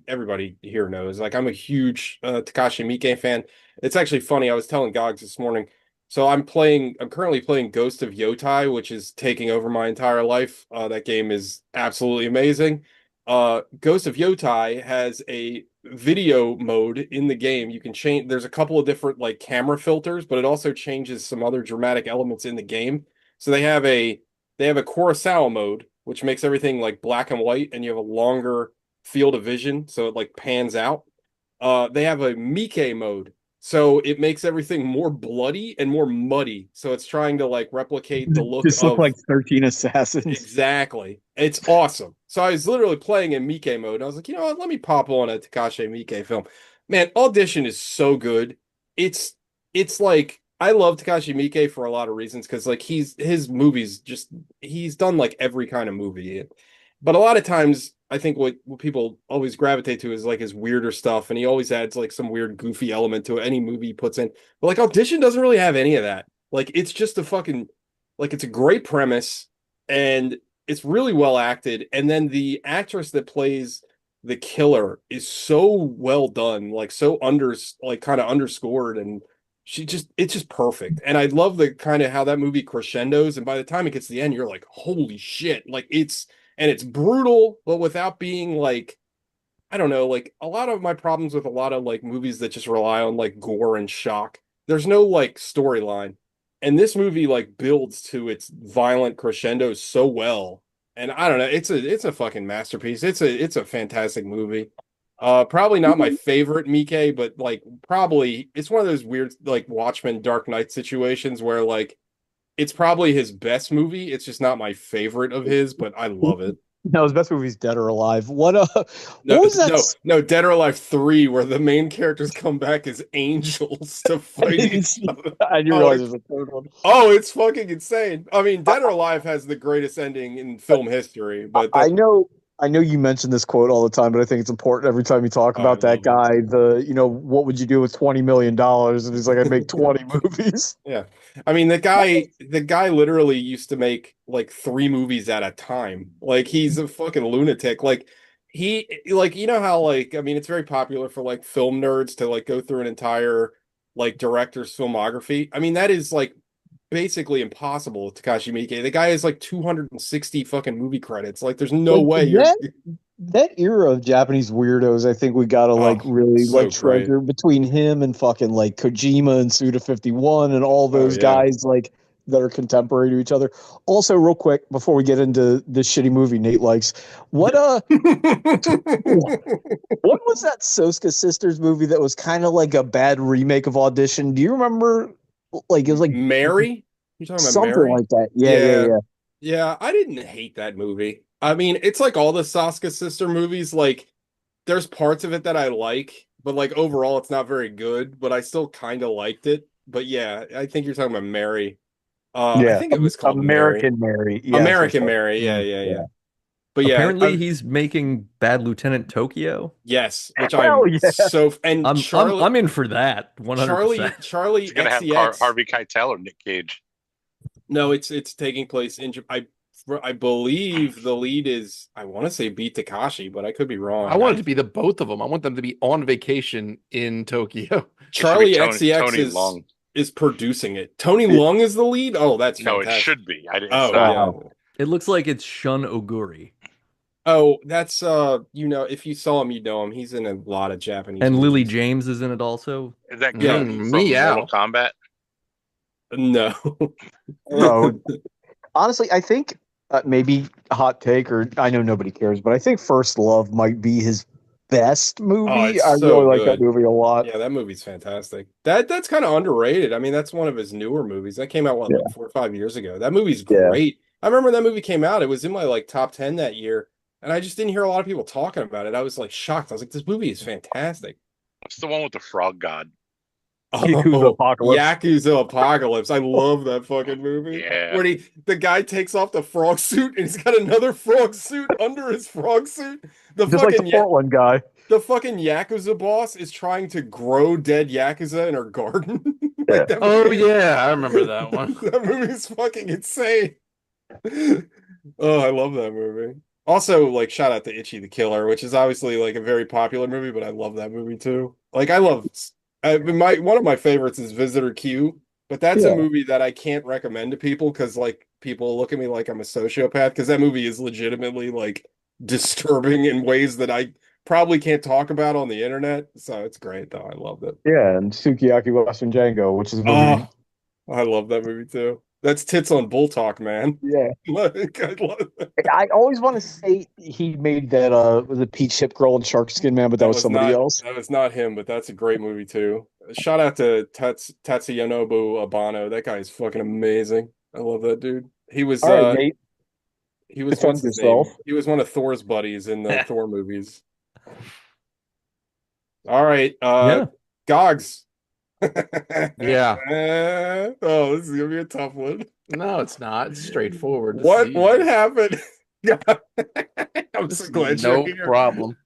everybody here knows, like, I'm a huge Takashi Miike fan. It's actually funny. I was telling Gogs this morning. So I'm currently playing Ghost of Yotai, which is taking over my entire life. That game is absolutely amazing. Ghost of Yotai has a video mode in the game. You can change, there's a couple of different like camera filters, but it also changes some other dramatic elements in the game. So they have a Kurosawa mode, which makes everything like black and white, and you have a longer field of vision, so it like pans out. They have a Miike mode, so it makes everything more bloody and more muddy. So it's trying to like replicate the look just look of like 13 Assassins. exactly. It's awesome. So I was literally playing in Miike mode. And I was like, you know what? Let me pop on a Takashi Miike film. Man, Audition is so good. It's it's like I love Takashi Miike for a lot of reasons because like his movies just he's done like every kind of movie. But a lot of times I think what people always gravitate to is like his weirder stuff, and he always adds like some weird goofy element to any movie he puts in. But like Audition doesn't really have any of that. Like it's just a fucking like it's a great premise and it's really well acted. And then the actress that plays the killer is so well done, like so like kind of underscored, and it's just perfect. And I love the kind of how that movie crescendos, and by the time it gets to the end, you're like, holy shit. Like it's brutal, but without being like, I don't know, like a lot of my problems with a lot of like movies that just rely on like gore and shock. There's no like storyline. And this movie like builds to its violent crescendo so well. And I don't know, it's a fucking masterpiece. It's a fantastic movie. Probably not my favorite Miike, but like probably it's one of those weird like Watchmen Dark Knight situations where like it's probably his best movie. It's just not my favorite of his, but I love it. No, his best movie's Dead or Alive. What No, what was that? no, Dead or Alive 3, where the main characters come back as angels to I fight didn't each see other. that. I didn't Oh, realize there's a third one. oh, it's fucking insane. I mean, Dead or Alive has the greatest ending in film history, but I that, know you mention this quote all the time, but I think it's important every time you talk oh, I about that love it. guy. What would you do with $20 million? And he's like, I'd make 20 movies. Yeah. I mean, the guy literally used to make like 3 movies at a time. Like he's a fucking lunatic. Like he like you know how like I mean it's very popular for like film nerds to like go through an entire like director's filmography. I mean that is like basically impossible with Takashi Miike. The guy has like 260 fucking movie credits. Like there's no Like, way you're yeah, that era of Japanese weirdos, I think we gotta like Oh, really so like great. treasure between him and fucking like Kojima and Suda 51 and all Oh those yeah. guys like that are contemporary to each other. Also, real quick before we get into this shitty movie Nate likes, what what was that Soska Sisters movie that was kind of like a bad remake of Audition? Do you remember? Like it was like Mary? You talking about something Mary? like that. Yeah, yeah, Yeah. yeah. Yeah, I didn't hate that movie. I mean, it's like all the Sasuke sister movies, like there's parts of it that I like, but like overall it's not very good, but I still kind of liked it. But yeah, I think you're talking about Mary. I Yeah. think it was called Mary. American Mary. Yes, that's American right. Mary. Yeah, Mm. yeah, Yeah. yeah. But yeah, Apparently, he's making Bad Lieutenant Tokyo. yes, which Hell I'm yeah. so and I'm in for that 100%. He's Charlie gonna have XCX. Harvey Keitel or Nick Cage. No, it's taking place in I believe the lead is I want to say Beat Takashi, but I could be I wrong. want it to be the both of them. I want them to be on vacation in Tokyo. It should be Charlie XCX Tony Long. is producing it. Tony Lung is the lead. Oh, that's No, it fantastic. should be. It's Oh not. yeah. Wow. It looks like it's Shun Oguri. Oh, that's if you saw him, you'd know him. He's in a lot of Japanese And Lily movies. James is in it also. Is that Yeah. Ken from Meow. Mortal Kombat? No. No, honestly, I think maybe a hot take, or I know nobody cares, but I think First Love might be his best movie. it's I so really like that good. movie a lot. Yeah, that movie's fantastic. That's kind of underrated. I mean, that's one of his newer movies. That came out Yeah. like 4 or 5 years ago. That movie's Yeah. great. I remember when that movie came out. It was in my like top 10 that year, and I just didn't hear a lot of people talking about it. I was like shocked. I was like, this movie is fantastic. What's the one with the frog god? Yakuza Apocalypse. Yakuza Apocalypse. I love that fucking movie. Yeah. Where the guy takes off the frog suit and he's got another frog suit under his frog suit. Just like the Portland guy. The fucking Yakuza boss is trying to grow dead Yakuza in her garden. Yeah. that Oh movie- yeah, I remember that one. That movie's fucking insane. Oh, I love that movie. Also, like, shout out to Itchy the Killer, which is obviously like a very popular movie, but I love that movie too. Like, one of my favorites is Visitor Q, but that's Yeah. a movie that I can't recommend to people because like people look at me like I'm a sociopath because that movie is legitimately like disturbing in ways that I probably can't talk about on the internet. So it's great though. I loved it. Yeah, and Sukiyaki Western Django, which is a movie. Oh, I love that movie too. That's tits on bull talk, man. Yeah. Like, I love that. I always want to say he made that was it Peach Hip Girl and Shark Skin Man, but that was somebody else. That was not him, but that's a great movie too. Shout out to Tatsunobu Abano. That guy is fucking amazing. I love that dude. He was All right, Nate. he was defend what's his yourself. name? He was one of Thor's buddies in the Thor movies. All right, Yeah. Gogs. Yeah. Oh, this is gonna be a tough one. No, it's not. It's straightforward. This is What easy. happened? I'm This so is glad no you're here. problem.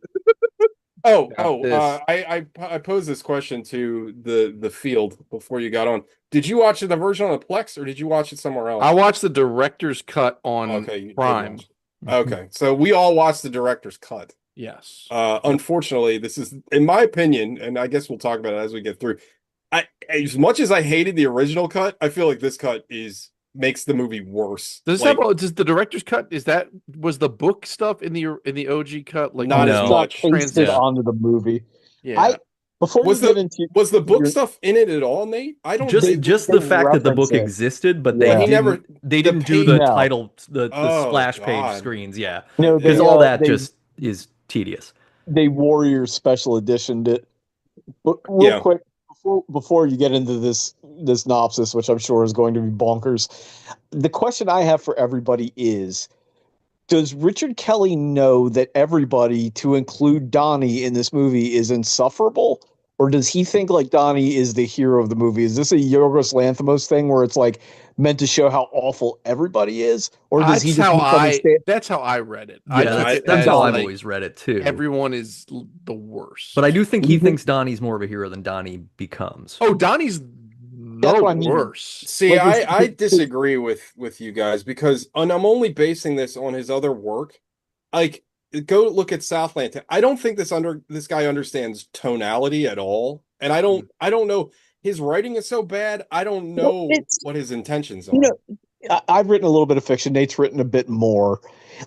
Oh, this. I posed this question to the field before you got on. Did you watch the version on the Plex or did you watch it somewhere else? I watched the director's cut on Okay, you did Prime. watch it. Okay, so we all watched the director's cut. Yes. Unfortunately, this is, in my opinion, and I guess we'll talk about it as we get through. As much as I hated the original cut, I feel like this cut makes the movie worse. Does Like, does the director's cut was the book stuff in the OG cut like Not No. as It's much. not pasted Yeah. onto the movie. Yeah. Before Was you get into Was the book your- stuff in it at all, Nate? I don't Just think just they the fact that the reference book it. existed, but Yeah. they He didn't never- they the didn't do the page- No. title the Oh, splash God. page screens, yeah. no, Because all that just is tedious. they Warrior Special Editioned it. But real Yeah. quick, before you get into this synopsis, which I'm sure is going to be bonkers, the question I have for everybody is: does Richard Kelly know that everybody, to include Donnie in this movie, is insufferable? Or does he think like Donnie is the hero of the movie? Is this a Yorgos Lanthimos thing where it's like meant to show how awful everybody is? Or does he just misunderstand? That's how I read it. Yeah, I took that's, it that's as, how I've like, always read it too. everyone is the worst. But I do think he Mhm. thinks Donnie's more of a hero than Donnie becomes. Oh, Donnie's That's no what I mean. worse. See, Like, I disagree with you guys because, and I'm only basing this on his other work. Like, go look at Southland. I don't think this guy understands tonality at all, and I don't know. His writing is so bad. I don't know Well, it's- what his intentions are. You know, I've written a little bit of fiction. Nate's written a bit more.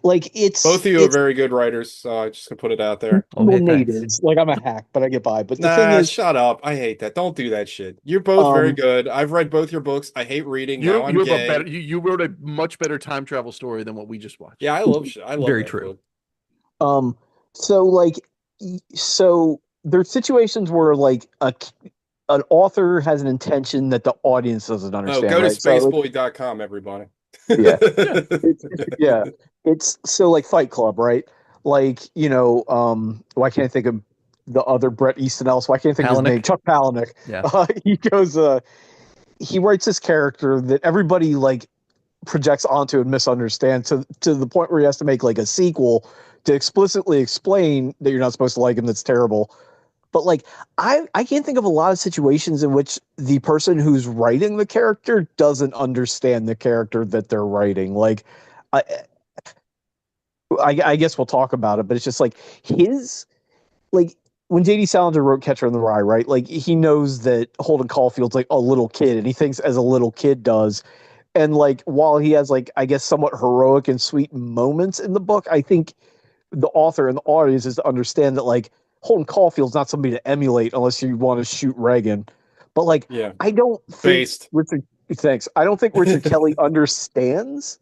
Like it's Both of you are very good writers, so I just gonna put it out there. Oh, well, hey, Nate thanks. is like I'm a hack, but I get by. But the thing Nah, is, shut up. I hate that. Don't do that shit. You're both very um, good. I've read both your books. I hate reading. Now I'm You have a gay. better you wrote a much better time travel story than what we just watched. Yeah, I love Very that true. book. so like, so there's situations where like an author has an intention that the audience doesn't Oh, understand, go to right? So spaceboy.com, everybody. yeah, Yeah. yeah, it's so like Fight Club, right? Like why can't I think of the other Bret Easton Ellis? Why can't I think of his name? Palahniuk. Chuck Palahniuk. Yeah. He goes, he writes this character that everybody like projects onto and misunderstands to the point where he has to make like a sequel to explicitly explain that you're not supposed to like him. That's terrible. But like I can't think of a lot of situations in which the person who's writing the character doesn't understand the character that they're writing. Like I I guess we'll talk about it, but it's just like his like when J.D. Salinger wrote Catcher in the Rye, right? Like he knows that Holden Caulfield's like a little kid, and he thinks as a little kid does. And like while he has like I guess somewhat heroic and sweet moments in the book, I think the author and the audience is to understand that like Holden Caulfield's not somebody to emulate unless you want to shoot Reagan. But like Yeah. I don't think Based. Richard thanks. I don't think Richard Kelly understands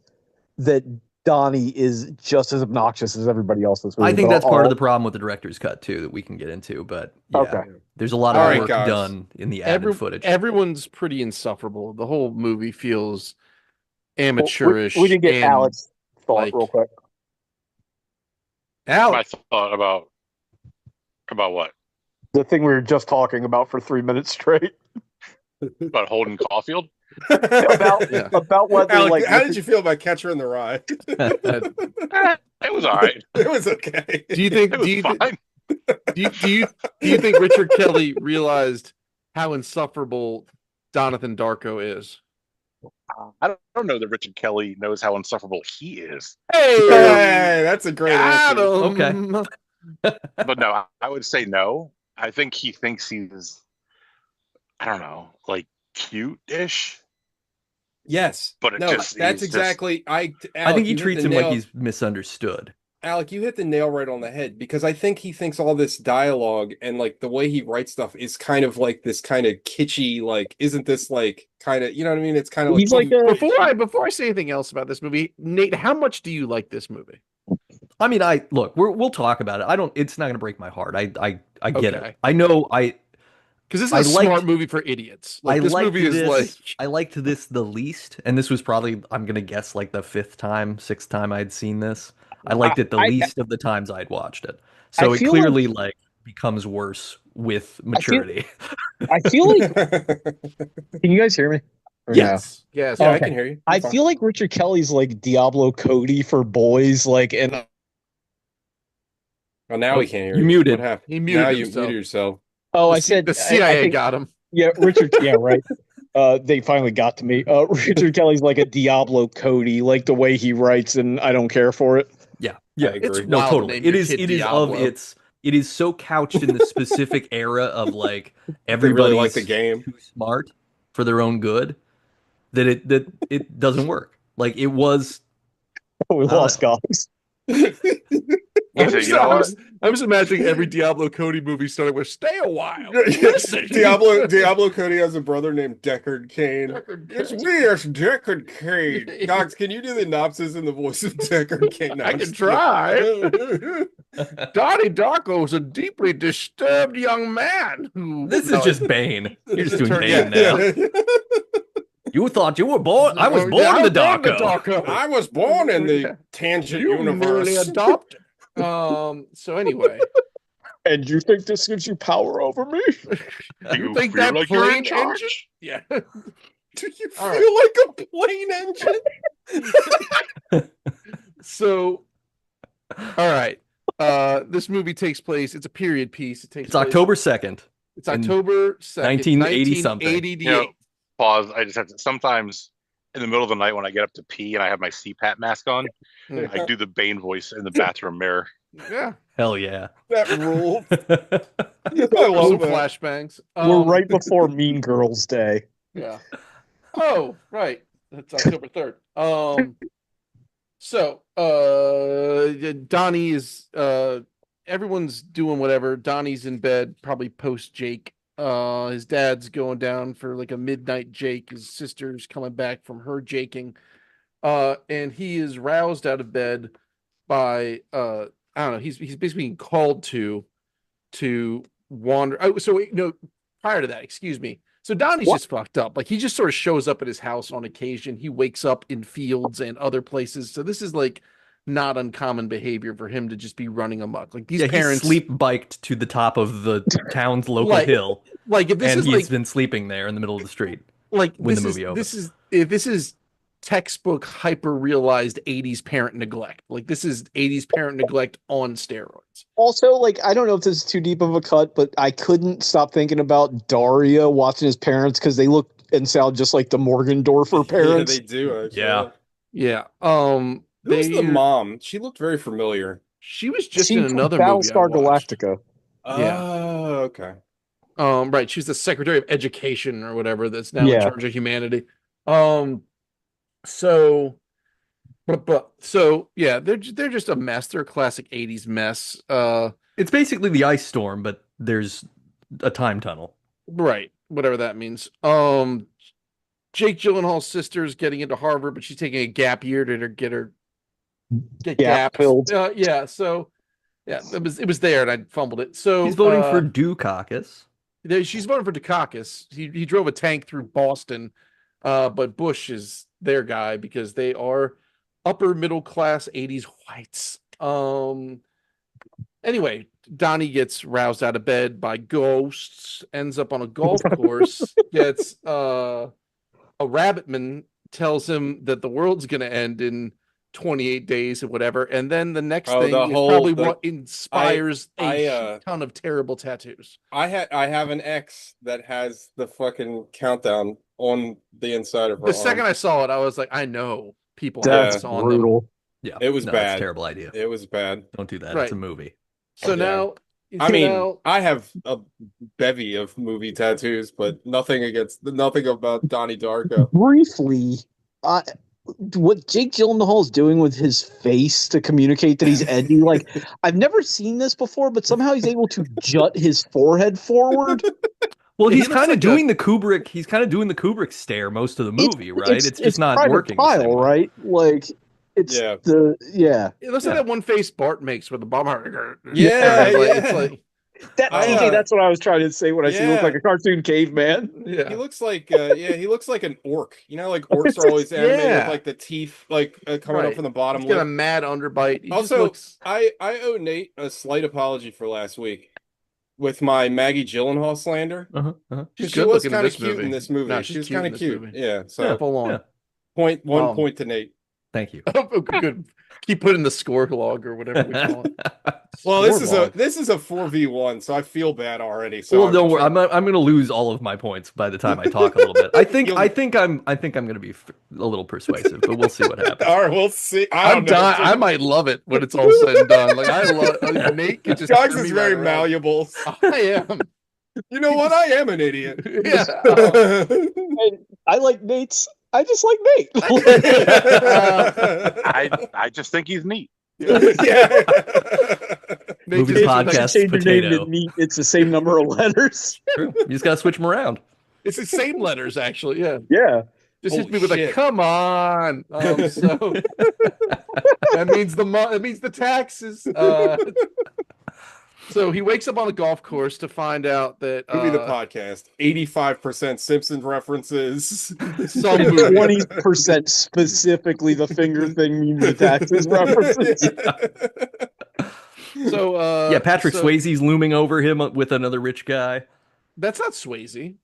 that Donnie is just as obnoxious as everybody else in this movie. I think but that's part of the problem with the director's cut too that we can get into. But yeah, Okay. there's a lot All of right, work guys. done in the added footage. Everyone's pretty insufferable. The whole movie feels amateurish. We didn't get and, Alex thought like, real quick. My Alex, thought about what? The thing we were just talking about for 3 minutes straight. About Holden Caulfield? about Yeah. about whether Alec, like how did you feel about Catcher in the Rye? It was all right. It was okay. do you think It was do you, fine. do you think Richard Kelly realized how insufferable Jonathan Darko is? I don't know that Richard Kelly knows how insufferable he is. Hey, that's a great answer. Okay. But no, I would say no. I think he thinks he's, I don't know, like cute-ish. Yes, But it no, just- that's he's exactly. I Alec, think he you hit treats the him like nail- he's misunderstood. Alec, you hit the nail right on the head because I think he thinks all this dialogue and like the way he writes stuff is kind of like this kind of kitschy, like, isn't this like kind of, you know what I mean? It's kind of like, he's like Before I say anything else about this movie, Nate, how much do you like this movie? I mean, we'll talk about it. It's not going to break my heart. I get Okay. it. I know Because this is I a liked- smart movie for idiots. Like, this movie is like I liked this the least, and this was probably I'm gonna guess like the sixth time I'd seen this. I liked it the least of the times I'd watched it. So I it feel clearly like becomes worse with maturity. I feel like can you guys hear me? Or no? yes, yes. yeah, I Okay. can hear you. I It's fine. feel like Richard Kelly's like Diablo Cody for boys, like and Oh, now we can't hear You you. muted. What happened? He muted now you himself. muted yourself. I said the CIA I think, got him. Yeah, Richard. Yeah, right. They finally got to me. Richard Kelly's like a Diablo Cody, like the way he writes, and I don't care for it. Yeah, I agree. It's no, wild to totally. name It your is. kid It is Diablo. of its. It is so couched in the specific era of like They everybody's really like the game. too smart for their own good that it doesn't work. Like it was. We I don't lost know. guys. He said, you know what? I'm just imagining every Diablo Cody movie starting with "Stay a while." Listen. Diablo Cody has a brother named Deckard Cain. It's me, it's Deckard Cain. Docs, can you do the synopsis in the voice of Deckard Cain? No, I I'm can just try. kidding. Donnie Darko is a deeply disturbed young man who. This No, is just Bane. You're just doing Turn- Bane now. You thought you were born. I was born in the Darko. I was born in the tangent You merely universe. adopted. So anyway, And you think this gives you power over me? Do you think feel that like you're plane in charge? engine? Yeah. Do you feel All right. like a plane engine? So, all right. This movie takes place. It's a period piece. It's October 2nd. It's October 2nd, 1980 something. 1988. You know, pause. I just have to, sometimes in the middle of the night when I get up to pee and I have my CPAP mask on, I do the Bane voice in the bathroom mirror. Yeah. Hell yeah. That rule. I Some love that. flashbangs. We're right before Mean Girls Day. Yeah. Oh, right. That's October 3rd. So, Donnie is everyone's doing whatever. Donnie's in bed, probably post Jake. His dad's going down for like a midnight Jake. His sister's coming back from her jaking. And he is roused out of bed by I don't know, he's basically being called to wander. Oh, so no, prior to that, excuse me. So Donnie's just fucked up. Like he just sort of shows up at his house on occasion. He wakes up in fields and other places. So this is like not uncommon behavior for him to just be running amok. Like these parents he sleep biked to the top of the town's local hill. Like if this and is he's like been sleeping there in the middle of the street. Like when this the movie opens. this is textbook hyper realized 80s parent neglect. Like this is 80s parent neglect on steroids. Also, like, I don't know if this is too deep of a cut, but I couldn't stop thinking about Daria watching his parents because they look and sound just like the Morgendorfer parents. Yeah, they do. Actually. Yeah. Who's the mom? She looked very familiar. She was just in another movie. Battlestar Galactica. Oh, okay. Right. She's the Secretary of Education or whatever that's now in charge of humanity. So yeah, they're just a mess. They're a classic 80s mess. It's basically the ice storm, but there's a time tunnel. Right. Whatever that means. Jake Gyllenhaal's sister's getting into Harvard, but she's taking a gap year to get gap filled. Yeah, so yeah, it was there and I fumbled it. So he's voting for Dukakis. She's voting for Dukakis. He drove a tank through Boston, but Bush is their guy because they are upper middle class 80s whites. Anyway, Donnie gets roused out of bed by ghosts, ends up on a golf course, gets a rabbitman tells him that the world's going to end in 28 days or whatever, and then the next thing is probably what inspires a ton of terrible tattoos. I have an ex that has the fucking countdown on the inside of her The second I saw it, I was like, I know people have this on brutal. them. Yeah, it was bad. It's a terrible idea. It was bad. Don't do that. Right. It's a movie. So now, I have a bevy of movie tattoos, but nothing about Donnie Darko. Briefly, what Jake Gyllenhaal is doing with his face to communicate that he's edgy, like I've never seen this before, but somehow he's able to jut his forehead forward. Well, he's kind of doing the Kubrick. He's kind of doing the Kubrick stare most of the movie, right? It's just not working. Style, right? Like it's It looks like that one face Bart makes with the bomb. It's like that's what I was trying to say when I say he looked like a cartoon caveman. Yeah, he looks like he looks like an orc. You know, like orcs are always animated with like the teeth coming up from the bottom. He's got a mad underbite. I owe Nate a slight apology for last week with my Maggie Gyllenhaal slander. She was kind of cute in this movie. No, she was kind of cute. Yeah. So yeah, full on. Point to Nate. Thank you. Good. Keep putting the score log or whatever we call it. Well, this is a 4v1, so I feel bad already. So don't worry. I'm going to lose all of my points by the time I talk a little bit. I think I'm going to be a little persuasive, but we'll see what happens. All right, we'll see. I might love it when it's all said and done. Like I love Nate can just. Cox is very malleable. I am. You know what? I am an idiot. Yeah. I like Nate's. I just like Nate. I just think he's neat. Yeah. Movie podcast change potato. Your name to neat. It's the same number of letters. True. You just gotta switch them around. It's the same letters, actually. Yeah. Yeah. Just hit me with a come on. So that means the taxes. So he wakes up on the golf course to find out that Movie the podcast 85% Simpsons references. Some 20% specifically the finger thing means the taxes references. So Patrick Swayze's looming over him with another rich guy. That's not Swayze.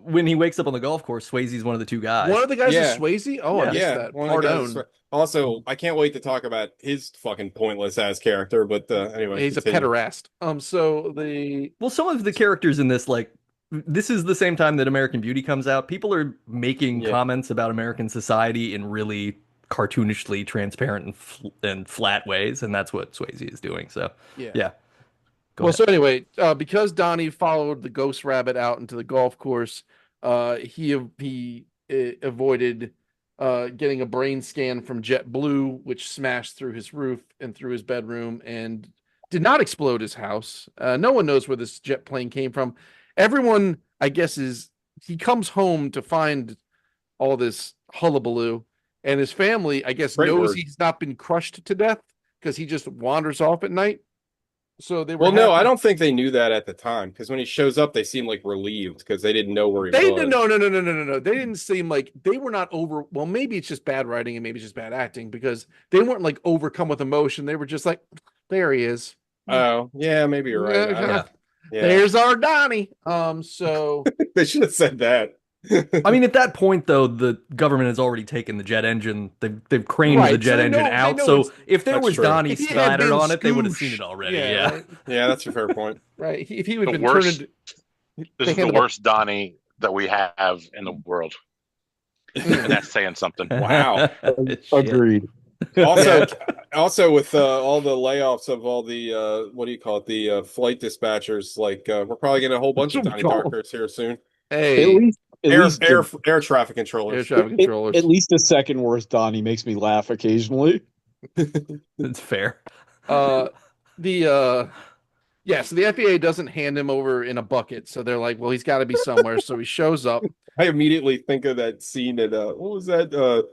When he wakes up on the golf course, Swayze's one of the two guys. One of the guys is Swayze? Oh, I missed that. Pardon. Also, I can't wait to talk about his fucking pointless ass character, but anyway. He's a pederast. Some of the characters in this, like, this is the same time that American Beauty comes out. People are making comments about American society in really cartoonishly transparent and flat ways, and that's what Swayze is doing. So, yeah. So anyway, because Donnie followed the ghost rabbit out into the golf course, he avoided getting a brain scan from JetBlue, which smashed through his roof and through his bedroom and did not explode his house. No one knows where this jet plane came from. Everyone, I guess, he comes home to find all this hullabaloo, and his family, I guess, Great knows word. he's not been crushed to death because he just wanders off at night. So they were Well, no, happy. I don't think they knew that at the time because when he shows up, they seem like relieved because they didn't know where he They was. did no. They didn't seem like they were not over. Well, maybe it's just bad writing and maybe it's just bad acting because they weren't like overcome with emotion. They were just like, there he is. Oh, yeah, maybe you're right. Yeah. There's our Donnie. So They should have said that. I mean, at that point, though, the government has already taken the jet engine. They've craned Right, the jet so they engine know- they out. know So it's- if there That's was true. Donnie if he had splattered been on it, they would have seen scooshed, it already. yeah, Yeah. right, Yeah, that's a fair point. right. If he would The have been worst- turned into, This they is the handed the- worst Donnie that we have in the world, and that's saying something. Wow. Shit. Agreed. Also with all the layoffs of all the what do you call it, the flight dispatchers, like we're probably getting a whole bunch of Donnie Darkers here soon. Hey, At least Air traffic air controllers. traffic controllers. At least the second worst Donnie makes me laugh occasionally. It's fair. So the FAA doesn't hand him over in a bucket, so they're like, well, he's got to be somewhere. So he shows up. I immediately think of that scene at what was that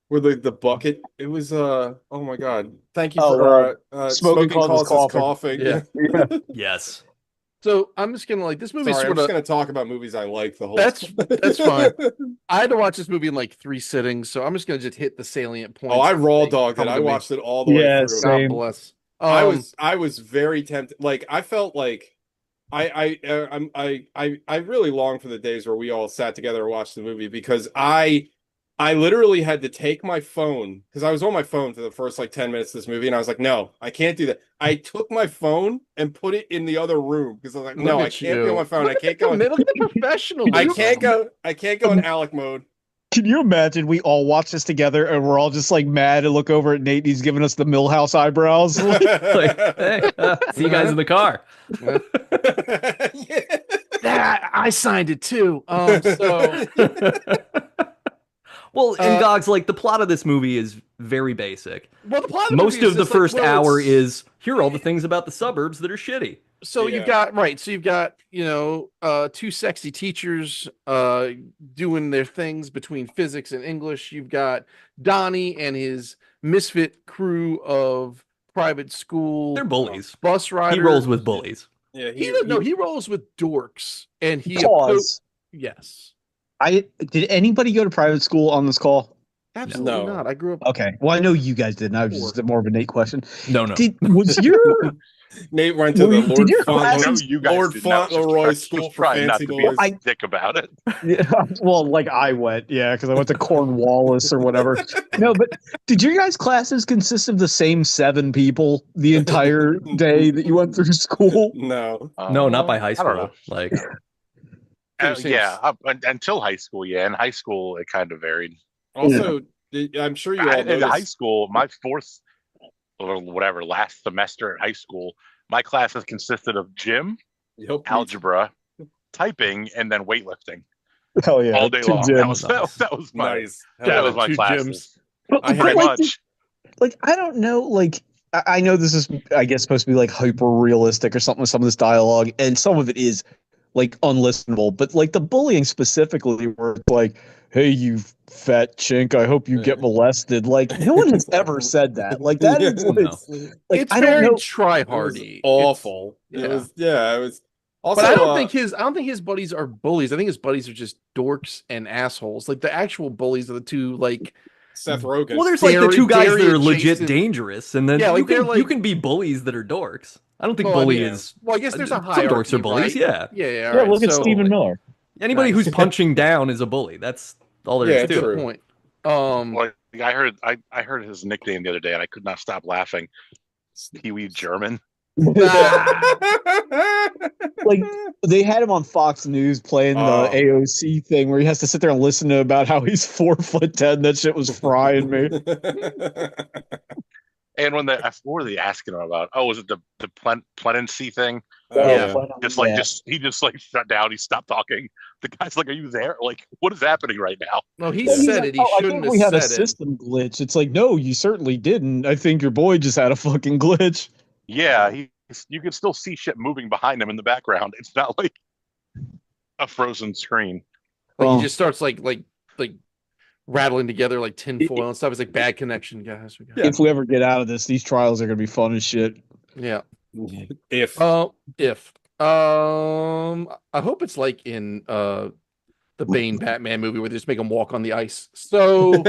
where the bucket, it was oh my god, thank you for Smoking causes coughing. Yeah. Yes. So I'm just gonna this movie Sorry, I'm sort just of gonna talk about movies I like the whole That's fine. time. I had to watch this movie in like 3 sittings, so I'm just gonna just hit the salient points. Oh, I raw dogged it. Come I to me. watched it all the way Yeah, through. God same. bless. I was very tempted. Like I felt like I really long for the days where we all sat together and watched the movie because I literally had to take my phone because I was on my phone for the first like 10 minutes of this movie and I was like, no, I can't do that. I took my phone and put it in the other room because I was like, no, Look I at can't you. be on my phone. Look I can't go. Look at the professional. I can't go in Alec mode. Can you imagine we all watch this together and we're all just like mad and look over at Nate and he's giving us the Millhouse eyebrows? Like, hey, see you guys in the car. That I signed it too. So Well, and Gogs, like the plot of this movie is very basic. well, the plot of the Most movie is of the just like, first well, hour it's- is here are all the things about the suburbs that are shitty. So Yeah. you've got So you've got two sexy teachers doing their things between physics and English. You've got Donnie and his misfit crew of private school. They're bullies. Bus riders. He rolls with bullies. Yeah, He rolls with dorks, and he Pause. yes, Did anybody go to private school on this call? absolutely No. not. I grew up. Okay. Well, I know you guys didn't. I was just more of a Nate question. No. Was your Nate went to the Did Lord your Faunt- I know classes- you guys Lord did not. Fauntleroy Just School for trying not Fancy to be Boys. a dick about it. Yeah, well, like I went, yeah, because I went to Cornwallis or whatever. No, but did your guys' classes consist of the same 7 people the entire day that you went through school? No. No, not by high I don't know. school. Like Until high school, yeah. In high school, it kind of varied. Also, I'm sure you all In high noticed. school, my fourth or whatever last semester at high school, my classes consisted of gym, Yep. algebra, typing, and then weightlifting Hell yeah, all day 2 long. gyms. That was my Nice. that was my 2 classes. But, I but, had Pretty like, much. like I don't know, like I know this is, I guess, supposed to be like hyper realistic or something with some of this dialogue, and some of it is like unlistenable. But like the bullying specifically, where it's like, "Hey, you fat chink, I hope you get molested." Like no one has ever said that. Like that is No. like It's I don't very know. It was try-hardy. awful. It's- It was it was also But I don't think his buddies are bullies. I think his buddies are just dorks and assholes. Like the actual bullies are the two like Seth Rogen. well, there's like the two guys that are legit adjacent- dangerous, and then Yeah, like, you they're can like- can be bullies that are dorks. I don't think Well, bully yeah. is. Well, I guess there's a some hierarchy. dorks are bullies. right? Yeah, Yeah. All Yeah, right, look at so- Stephen Miller. anybody Right. who's punching down is a bully. That's all there Yeah, is to true. it. Good point. Like I heard his nickname the other day, and I could not stop laughing. Pee Wee German. Like they had him on Fox News playing Oh. the AOC thing where he has to sit there and listen to about how he's 4'10". That shit was frying me. And when what were they asking him about? Oh, was it the plenancy thing? Yeah. He just like shut down. He stopped talking. The guy's like, "Are you there? Like, what is happening right now?" No, he Well, he's said like, it. He "Oh, I shouldn't think have we had a said it. system glitch." It's like, no, you certainly didn't. I think your boy just had a fucking glitch. Yeah, you can still see shit moving behind him in the background. It's not like a frozen screen. Like Oh. he just starts like rattling together like tinfoil and stuff. It's like bad connection, guys. If we ever get out of this, these trials are gonna be fun as shit. Yeah. If I hope it's like in the Bane Batman movie where they just make him walk on the ice. So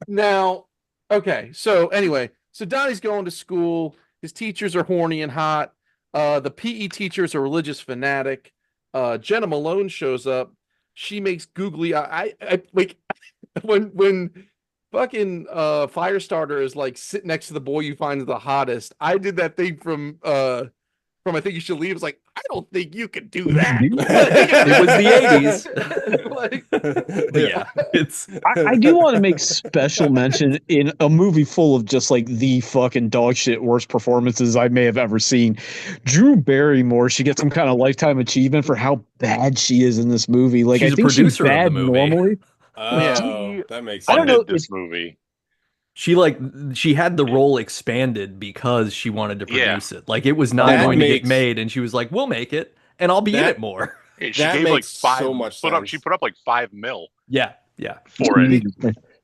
now, okay. So anyway, so Donnie's going to school. His teachers are horny and hot. The PE teacher is a religious fanatic. Jenna Malone shows up. She makes googly. I like when fucking Firestarter is like sitting next to the boy you find the hottest. I did that thing from I Think You Should Leave. It's like, I don't think you could do that. It was the 80s. But yeah, it's I do want to make special mention in a movie full of just like the fucking dog shit worst performances I may have ever seen. Drew Barrymore, she gets some kind of lifetime achievement for how bad she is in this movie. Like, She's I a think she's producer of the bad movie. normally. Oh, that makes I sense. don't know Funded this movie. she had the role expanded because she wanted to produce it. Like it was not That going to get makes- made, and she was like, "We'll make it, and I'll be in That- it more." She That gave like makes five. so much She sense. put up like $5 million Yeah, for it.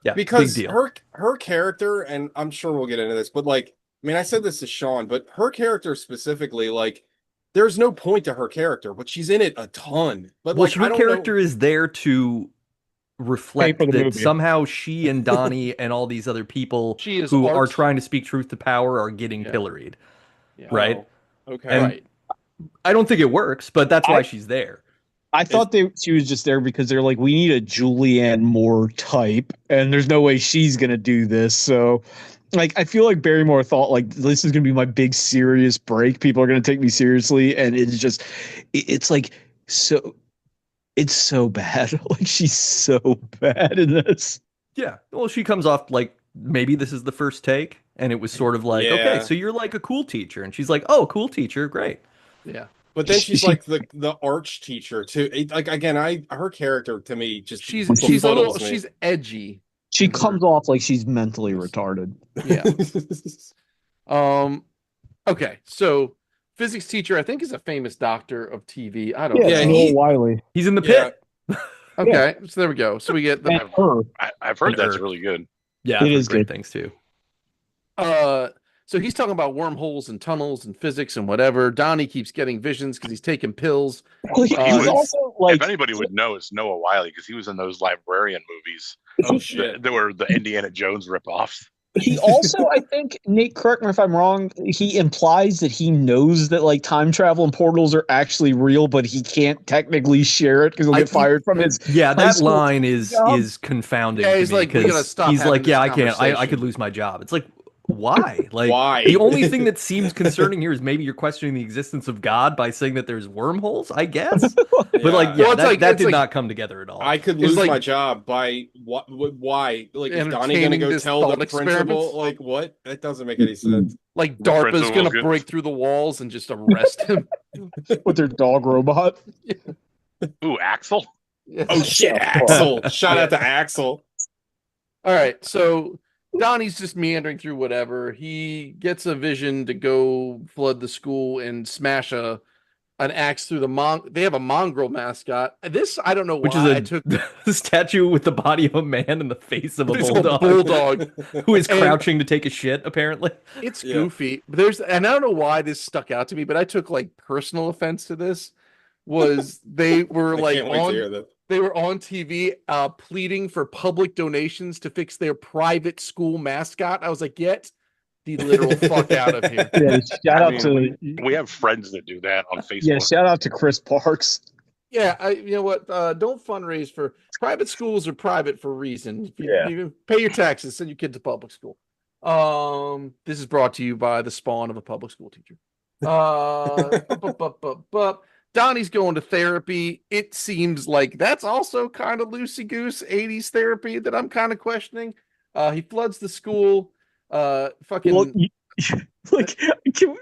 yeah. Because big deal. her character, and I'm sure we'll get into this, but like, I mean, I said this to Sean, but her character specifically, like, there's no point to her character, but she's in it a ton. But Well, like, her character is there to reflect for the that movie. somehow she and Donnie and all these other people She is who are art. trying to speak truth to power are getting Yeah. pilloried. Yeah. Right? Oh, okay. And Right. I don't think it works, but that's why she's there. I thought she was just there because they're like, we need a Julianne Moore type, and there's no way she's gonna do this. So, like, I feel like Barrymore thought like this is gonna be my big serious break. People are gonna take me seriously, and it's just, it's like it's so bad. Like she's so bad in this. Yeah. Well, she comes off like maybe this is the first take, and it was sort of like, Yeah. okay, so you're like a cool teacher, and she's like, oh, cool teacher, great. Yeah. But then she's like the arch teacher too. Like again, her character to me just She's befuddles me. she's edgy. She comes off like she's mentally retarded. Yeah. Okay. So physics teacher, I think, is a famous doctor of TV. I don't know. Yeah, Noel Wiley. He's in the Yeah. pit. Okay. So there we go. So we get the And her. I've heard And that's her. really good. Yeah, It I've heard is great good. things too. So he's talking about wormholes and tunnels and physics and whatever. Donnie keeps getting visions because he's taking pills. Well, he's also like, If anybody would know, it's Noah Wiley because he was in those librarian movies. Oh shit. There were the Indiana Jones ripoffs. he also, I think, Nate, correct me if I'm wrong, he implies that he knows that like time travel and portals are actually real, but he can't technically share it because he'll get fired from his. Yeah, high that school line is job. confounding. Yeah, to he's me like, we gotta 'cause stop he's having like, yeah, I this can't. I could conversation. lose my job. It's like, why? Like, Why? The only thing that seems concerning here is maybe you're questioning the existence of God by saying that there's wormholes. I guess, but like, yeah, Well, it's that, like- that it's did like- not come together at all. I could It's lose like- my job by what? Why? Like, is Donnie gonna Entertaining go this tell thought the experiments? principal? Like, what? That doesn't make any sense. Like The DARPA's principal gonna was good. break through the walls and just arrest him. with their dog robot. Ooh, Axel. Oh shit, Axel! Shout out to Axel. All right, so Donnie's just meandering through whatever. He gets a vision to go flood the school and smash an axe through they have a mongrel mascot. This I don't know why Which is I took a statue with the body of a man and the face of a It's bulldog, who is And- crouching to take a shit. Apparently, It's Yeah. goofy. And I don't know why this stuck out to me, but I took like personal offense to this. Was they were I like can't wait to hear that. they were on TV pleading for public donations to fix their private school mascot. I was like, get the literal fuck out of here. Yeah, shout I out mean, to We have friends that do that on Facebook. yeah, shout out to Chris Parks. Yeah, you know what? Don't fundraise for private schools are private for a reason. Yeah. You pay your taxes, send your kid to public school. This is brought to you by the spawn of a public school teacher. Donnie's going to therapy. It seems like that's also kind of loosey goose 80s therapy that I'm kind of questioning. He floods the school. Fucking. Well, like, can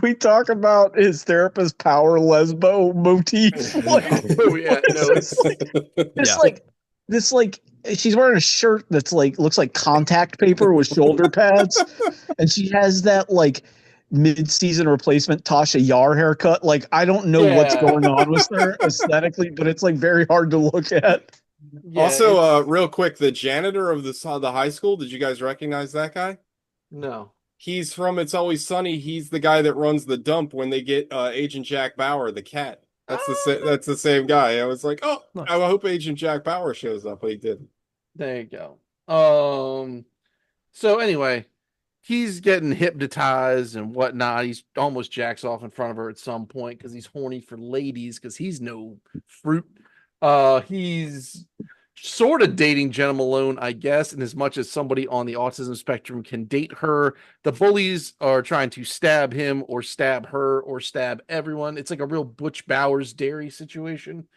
we talk about his therapist power lesbo motif? Oh yeah, no, it's This like this like she's wearing a shirt that's like looks like contact paper with shoulder pads, and she has that like mid-season replacement Tasha Yar haircut. Like I don't know what's going on with her aesthetically, but it's like very hard to look at. Yeah, also, real quick, the janitor of the high school. Did you guys recognize that guy? no. He's from It's Always Sunny. He's the guy that runs the dump when they get Agent Jack Bauer, the cat. That's the same guy. I was like, oh, I hope Agent Jack Bauer shows up, but he didn't. There you go. So anyway, he's getting hypnotized and whatnot. He's almost jacks off in front of her at some point because he's horny for ladies because he's no fruit. He's sort of dating Jenna Malone, I guess, in as much as somebody on the autism spectrum can date her. The bullies are trying to stab him or stab her or stab everyone. It's like a real Butch Bowers Dairy situation.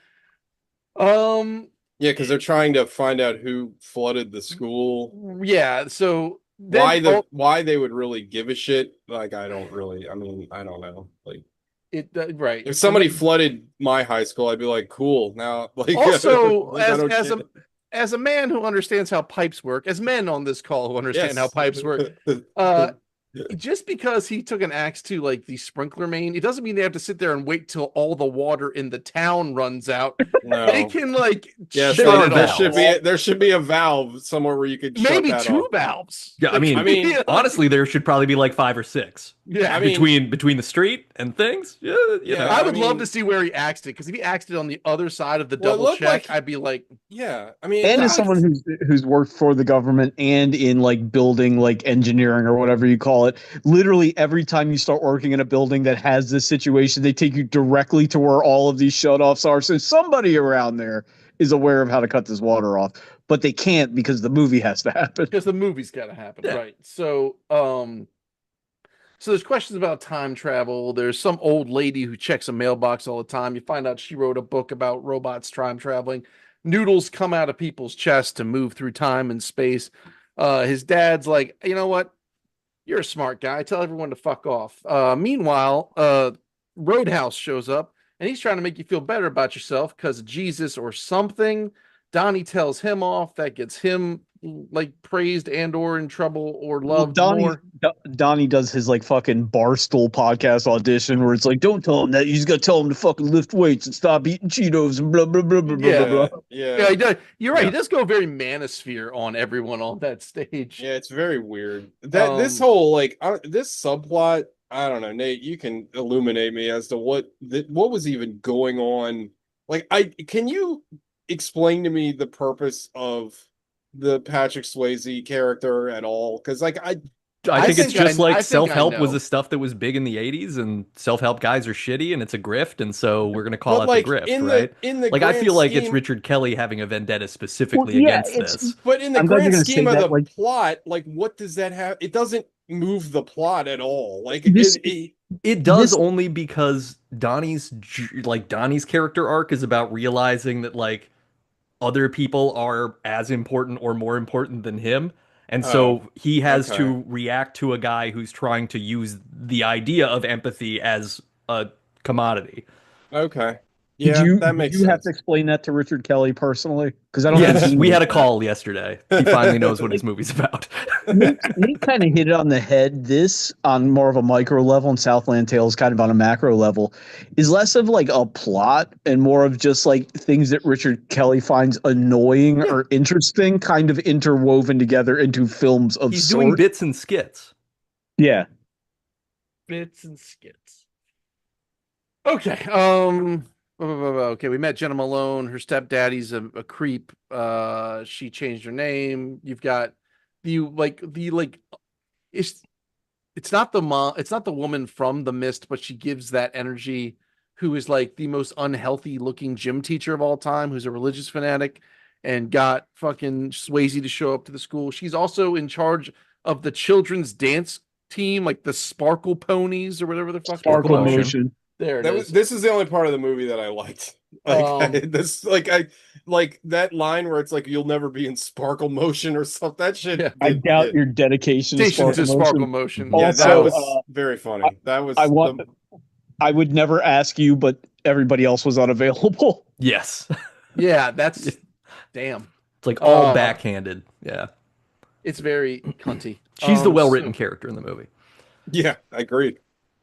Yeah, because they're trying to find out who flooded the school. Yeah, so why they would really give a shit? Like, I don't know. Like, right. If somebody flooded my high school, I'd be like, cool. Now, like, also, like, as a man who understands how pipes work, as men on this call who understand how pipes work, just because he took an axe to like the sprinkler main, it doesn't mean they have to sit there and wait till all the water in the town runs out. No. They can like there should be a valve somewhere where you could maybe shut that two off. valves. Yeah, I mean, honestly, there should probably be like 5 or 6. Yeah, between the street and things. Yeah, you know. I would love to see where he axed it, because if he axed it on the other side of the double check, I'd be like, yeah. I mean, and as someone who's worked for the government and in like building like engineering or whatever you call it, literally every time you start working in a building that has this situation, they take you directly to where all of these shutoffs are. So somebody around there is aware of how to cut this water off, but they can't because the movie has to happen. Because the movie's got to happen, right? So, so there's questions about time travel. There's some old lady who checks a mailbox all the time. You find out she wrote a book about robots time traveling. Noodles come out of people's chests to move through time and space. His dad's like, you know what? You're a smart guy. Tell everyone to fuck off. Meanwhile, Roadhouse shows up, and he's trying to make you feel better about yourself because of Jesus or something. Donnie tells him off. That gets him like praised and or in trouble or loved more. Donnie does his like fucking Barstool podcast audition where it's like, don't tell him that. You just got to tell him to fucking lift weights and stop eating Cheetos and blah, blah, blah, blah, blah, blah. Yeah, he does. You're right. He does go very manosphere on everyone on that stage. Yeah, it's very weird. This whole like this subplot, I don't know, Nate, you can illuminate me as to what was even going on. Like, can you explain to me the purpose of the Patrick Swayze character at all? Because like I think it's just like self-help was the stuff that was big in the 80s, and self-help guys are shitty and it's a grift, and so we're gonna call it the grift, right? Like I feel like it's Richard Kelly having a vendetta specifically against this. But in the grand scheme of the plot, like what does that have? It doesn't move the plot at all. Like it does only because Donnie's character arc is about realizing that like other people are as important or more important than him. And so he has to react to a guy who's trying to use the idea of empathy as a commodity. Okay. Yeah, that makes sense. You have to explain that to Richard Kelly personally? Because I don't Yes, we had a call yesterday. He finally knows what his movie's about. He kind of hit it on the head. This, on more of a micro level, and Southland Tales kind of on a macro level, is less of like a plot and more of just like things that Richard Kelly finds annoying or interesting, kind of interwoven together into films of He's doing bits and skits. Yeah. Bits and skits. Okay. Okay, we met Jenna Malone. Her stepdaddy's a creep. She changed her name. You've got it's not the mom, it's not the woman from The Mist, but she gives that energy, who is like the most unhealthy looking gym teacher of all time, who's a religious fanatic and got fucking Swayze to show up to the school. She's also in charge of the children's dance team, like the Sparkle Ponies or whatever the fuck. Sparkle Motion. There it is. This is the only part of the movie that I liked. Like this, like that line where it's like you'll never be in sparkle motion or something. That shit Yeah. I did doubt hit. your dedication to Station to Sparkle Sparkle Motion. Motion. Yeah, that Also, was very funny. That I was want. the I would never ask you, but everybody else was unavailable. Yes. Yeah, that's damn. It's like all backhanded. Yeah. It's very cunty. She's the well-written character in the movie. yeah, I agreed.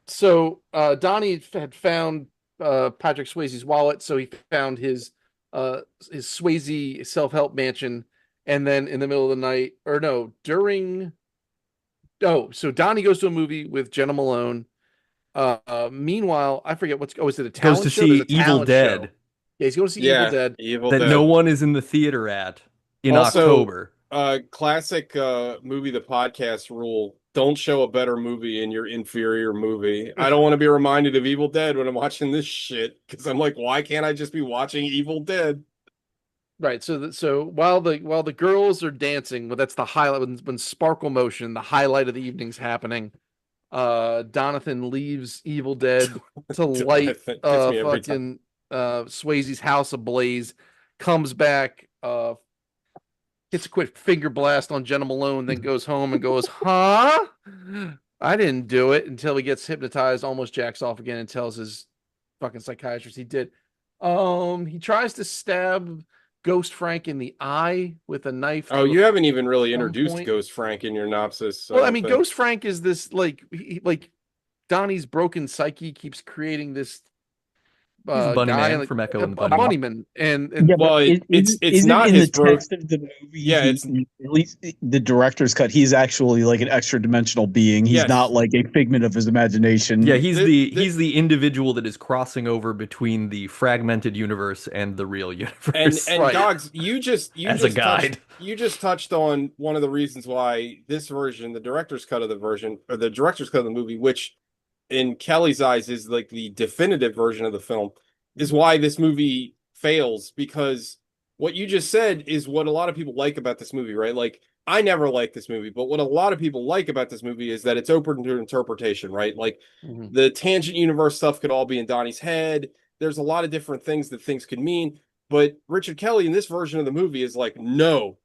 So Donnie had found Patrick Swayze's wallet, so he found his Swayze self-help mansion, and then in the middle of the night, or no, during so Donnie goes to a movie with Jenna Malone. Meanwhile, I forget what's is it a talent Goes to show? There's see a Evil talent show. Dead Yeah, he's going to see Evil Yeah, Dead. Evil that Dead. no one is in the theater at in Also, October. Classic movie the podcast rule. Don't show a better movie in your inferior movie. I don't want to be reminded of Evil Dead when I'm watching this shit because I'm like, why can't I just be watching Evil Dead? Right. So while the girls are dancing, well, that's the highlight when Sparkle Motion, the highlight of the evening's happening. Donathan leaves Evil Dead to light Gets me every time. Swayze's house ablaze, comes back, gets a quick finger blast on Jenna Malone, then goes home and goes, huh? I didn't do it, until he gets hypnotized, almost jacks off again, and tells his fucking psychiatrist he did. He tries to stab Ghost Frank in the eye with a knife. Oh, you haven't even really some introduced point. Ghost Frank in your synopsis. Well, I mean, Ghost Frank is this like Donnie's broken psyche keeps creating this He's a bunny guy, man like, from Echo and the a Bunnymen. bunnyman, and Yeah, well, but it's isn't not in his the text of the movie. Yeah, it's at least the director's cut. He's actually like an extra dimensional being. He's Yes. not like a figment of his imagination. Yeah, he's the individual that is crossing over between the fragmented universe and the real universe. And Right. Gogs, you just As a guide. you just touched on one of the reasons why this version, the director's cut of the version, or the director's cut of the movie, which in Kelly's eyes is like the definitive version of the film, is why this movie fails, because what you just said is what a lot of people like about this movie, right? Like, I never liked this movie, but what a lot of people like about this movie is that it's open to interpretation, right? Like, the tangent universe stuff could all be in Donnie's head. There's a lot of different things that things could mean, but Richard Kelly in this version of the movie is like, no,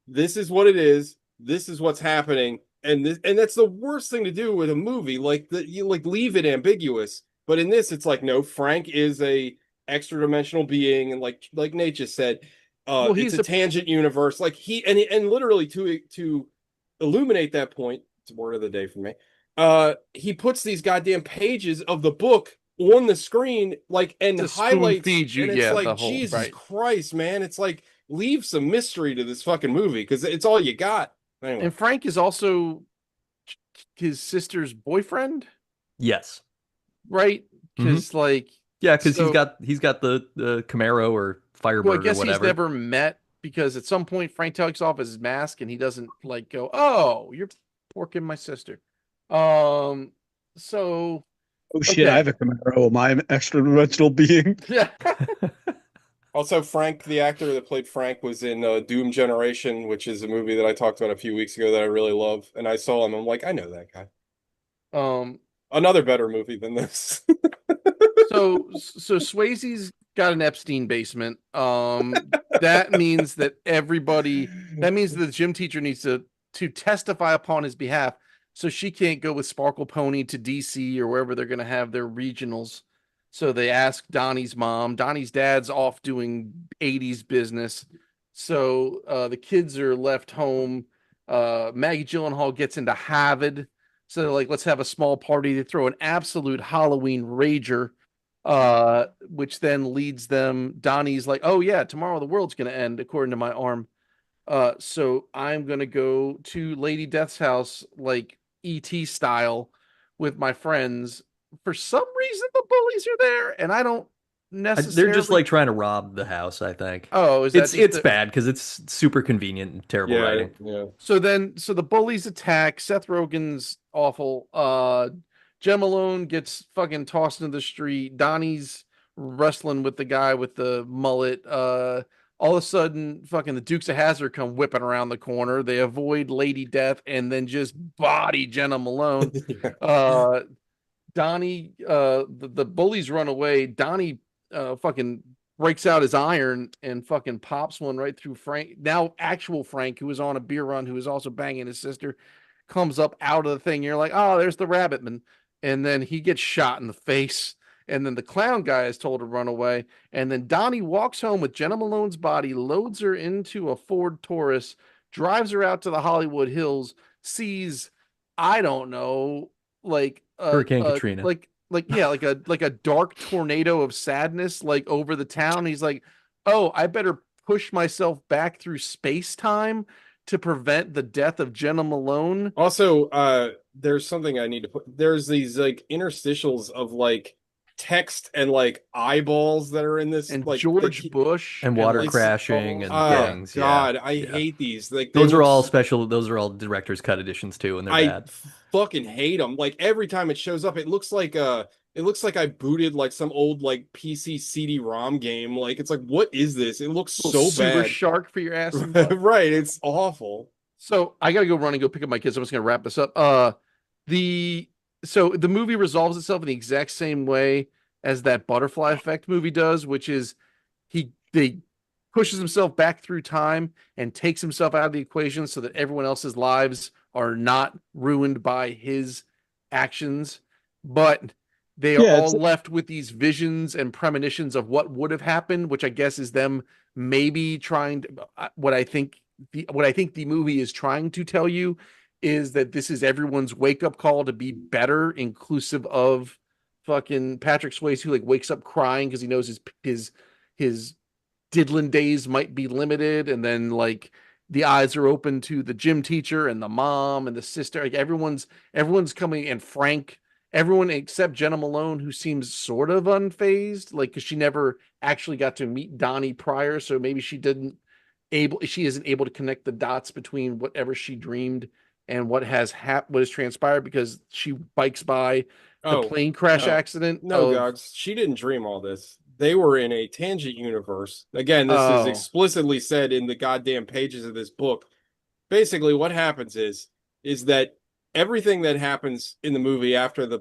this is what it is. This is what's happening. And that's the worst thing to do with a movie. Like, you like leave it ambiguous. But in this, it's like, no, Frank is a extra dimensional being, and like Nate just said, Well, it's he's a tangent universe. Like and literally to illuminate that point, it's word of the day for me. He puts these goddamn pages of the book on the screen, like, and To highlights, spoon-feed you, and it's yeah, like, the whole- Jesus right. Christ, man! It's like, leave some mystery to this fucking movie because it's all you got. Anyway. And Frank is also his sister's boyfriend, Yes. right? Because like, Yeah, because so- he's got the Camaro or Firebird well, I guess or whatever. he's never met, because at some point Frank takes off his mask and he doesn't like go, "Oh, you're porking my sister." So Oh shit! Okay. I have a Camaro. Am I an extra dimensional being? yeah, Also, Frank, the actor that played Frank, was in Doom Generation, which is a movie that I talked about a few weeks ago that I really love. And I saw him. I'm like, I know that guy. Another better movie than this. so Swayze's got an Epstein basement. That means that the gym teacher needs to testify upon his behalf, so she can't go with Sparkle Pony to DC or wherever they're going to have their regionals. So they ask Donnie's mom. Donnie's dad's off doing 80s business. So the kids are left home. Maggie Gyllenhaal gets into Harvard. So they're like, let's have a small party to throw an absolute Halloween rager, which then leads them. Donnie's like, oh yeah, tomorrow the world's going to end, according to my arm. So I'm going to go to Lady Death's house, like E.T. style, with my friends. For some reason, the bullies are there, and I don't necessarily. They're just like trying to rob the house, I think. Oh, is that it's bad because it's super convenient and terrible writing. Yeah. So the bullies attack. Seth Rogen's awful. Jem Malone gets fucking tossed into the street. Donnie's wrestling with the guy with the mullet. All of a sudden, fucking the Dukes of Hazzard come whipping around the corner. They avoid Lady Death and then just body Jenna Malone. Donnie, the bullies run away. Donnie fucking breaks out his iron and fucking pops one right through Frank. Now actual Frank, who was on a beer run, who was also banging his sister, comes up out of the thing. You're like, oh, there's the rabbit man. And then he gets shot in the face. And then the clown guy is told to run away. And then Donnie walks home with Jenna Malone's body, loads her into a Ford Taurus, drives her out to the Hollywood Hills, sees, I don't know, like Hurricane Katrina. like a dark tornado of sadness like over the town. He's like, oh, I better push myself back through space-time to prevent the death of Jenna Malone. Also, there's something I need to put. There's these like interstitials of like text and like eyeballs that are in this, And like George Bush and water like, crashing and oh things. God, Yeah. I hate these. Like Those are all special. Those are all director's cut editions too, and they're I bad. fucking hate them. Like every time it shows up, it looks like I booted like some old like PC CD-ROM game. Like it's like, what is this? It looks so Super bad. shark for your ass. Right, it's awful. So I gotta go run and go pick up my kids. I'm just gonna wrap this up. The the movie resolves itself in the exact same way as that Butterfly Effect movie does, which is they pushes himself back through time and takes himself out of the equation so that everyone else's lives are not ruined by his actions, but they are all left with these visions and premonitions of what would have happened, which I guess is them maybe trying to what I think the movie is trying to tell you is that this is everyone's wake up call to be better, inclusive of fucking Patrick Swayze, who like wakes up crying because he knows his diddlin days might be limited, and then like the eyes are open to the gym teacher and the mom and the sister. Like everyone's coming, and Frank, everyone except Jenna Malone, who seems sort of unfazed, like because she never actually got to meet Donnie prior, so maybe she isn't able to connect the dots between whatever she dreamed and what has transpired, because she bikes by the plane crash accident. No, Gogs, she didn't dream all this. They were in a tangent universe. Again, this is explicitly said in the goddamn pages of this book. Basically, what happens is that everything that happens in the movie after the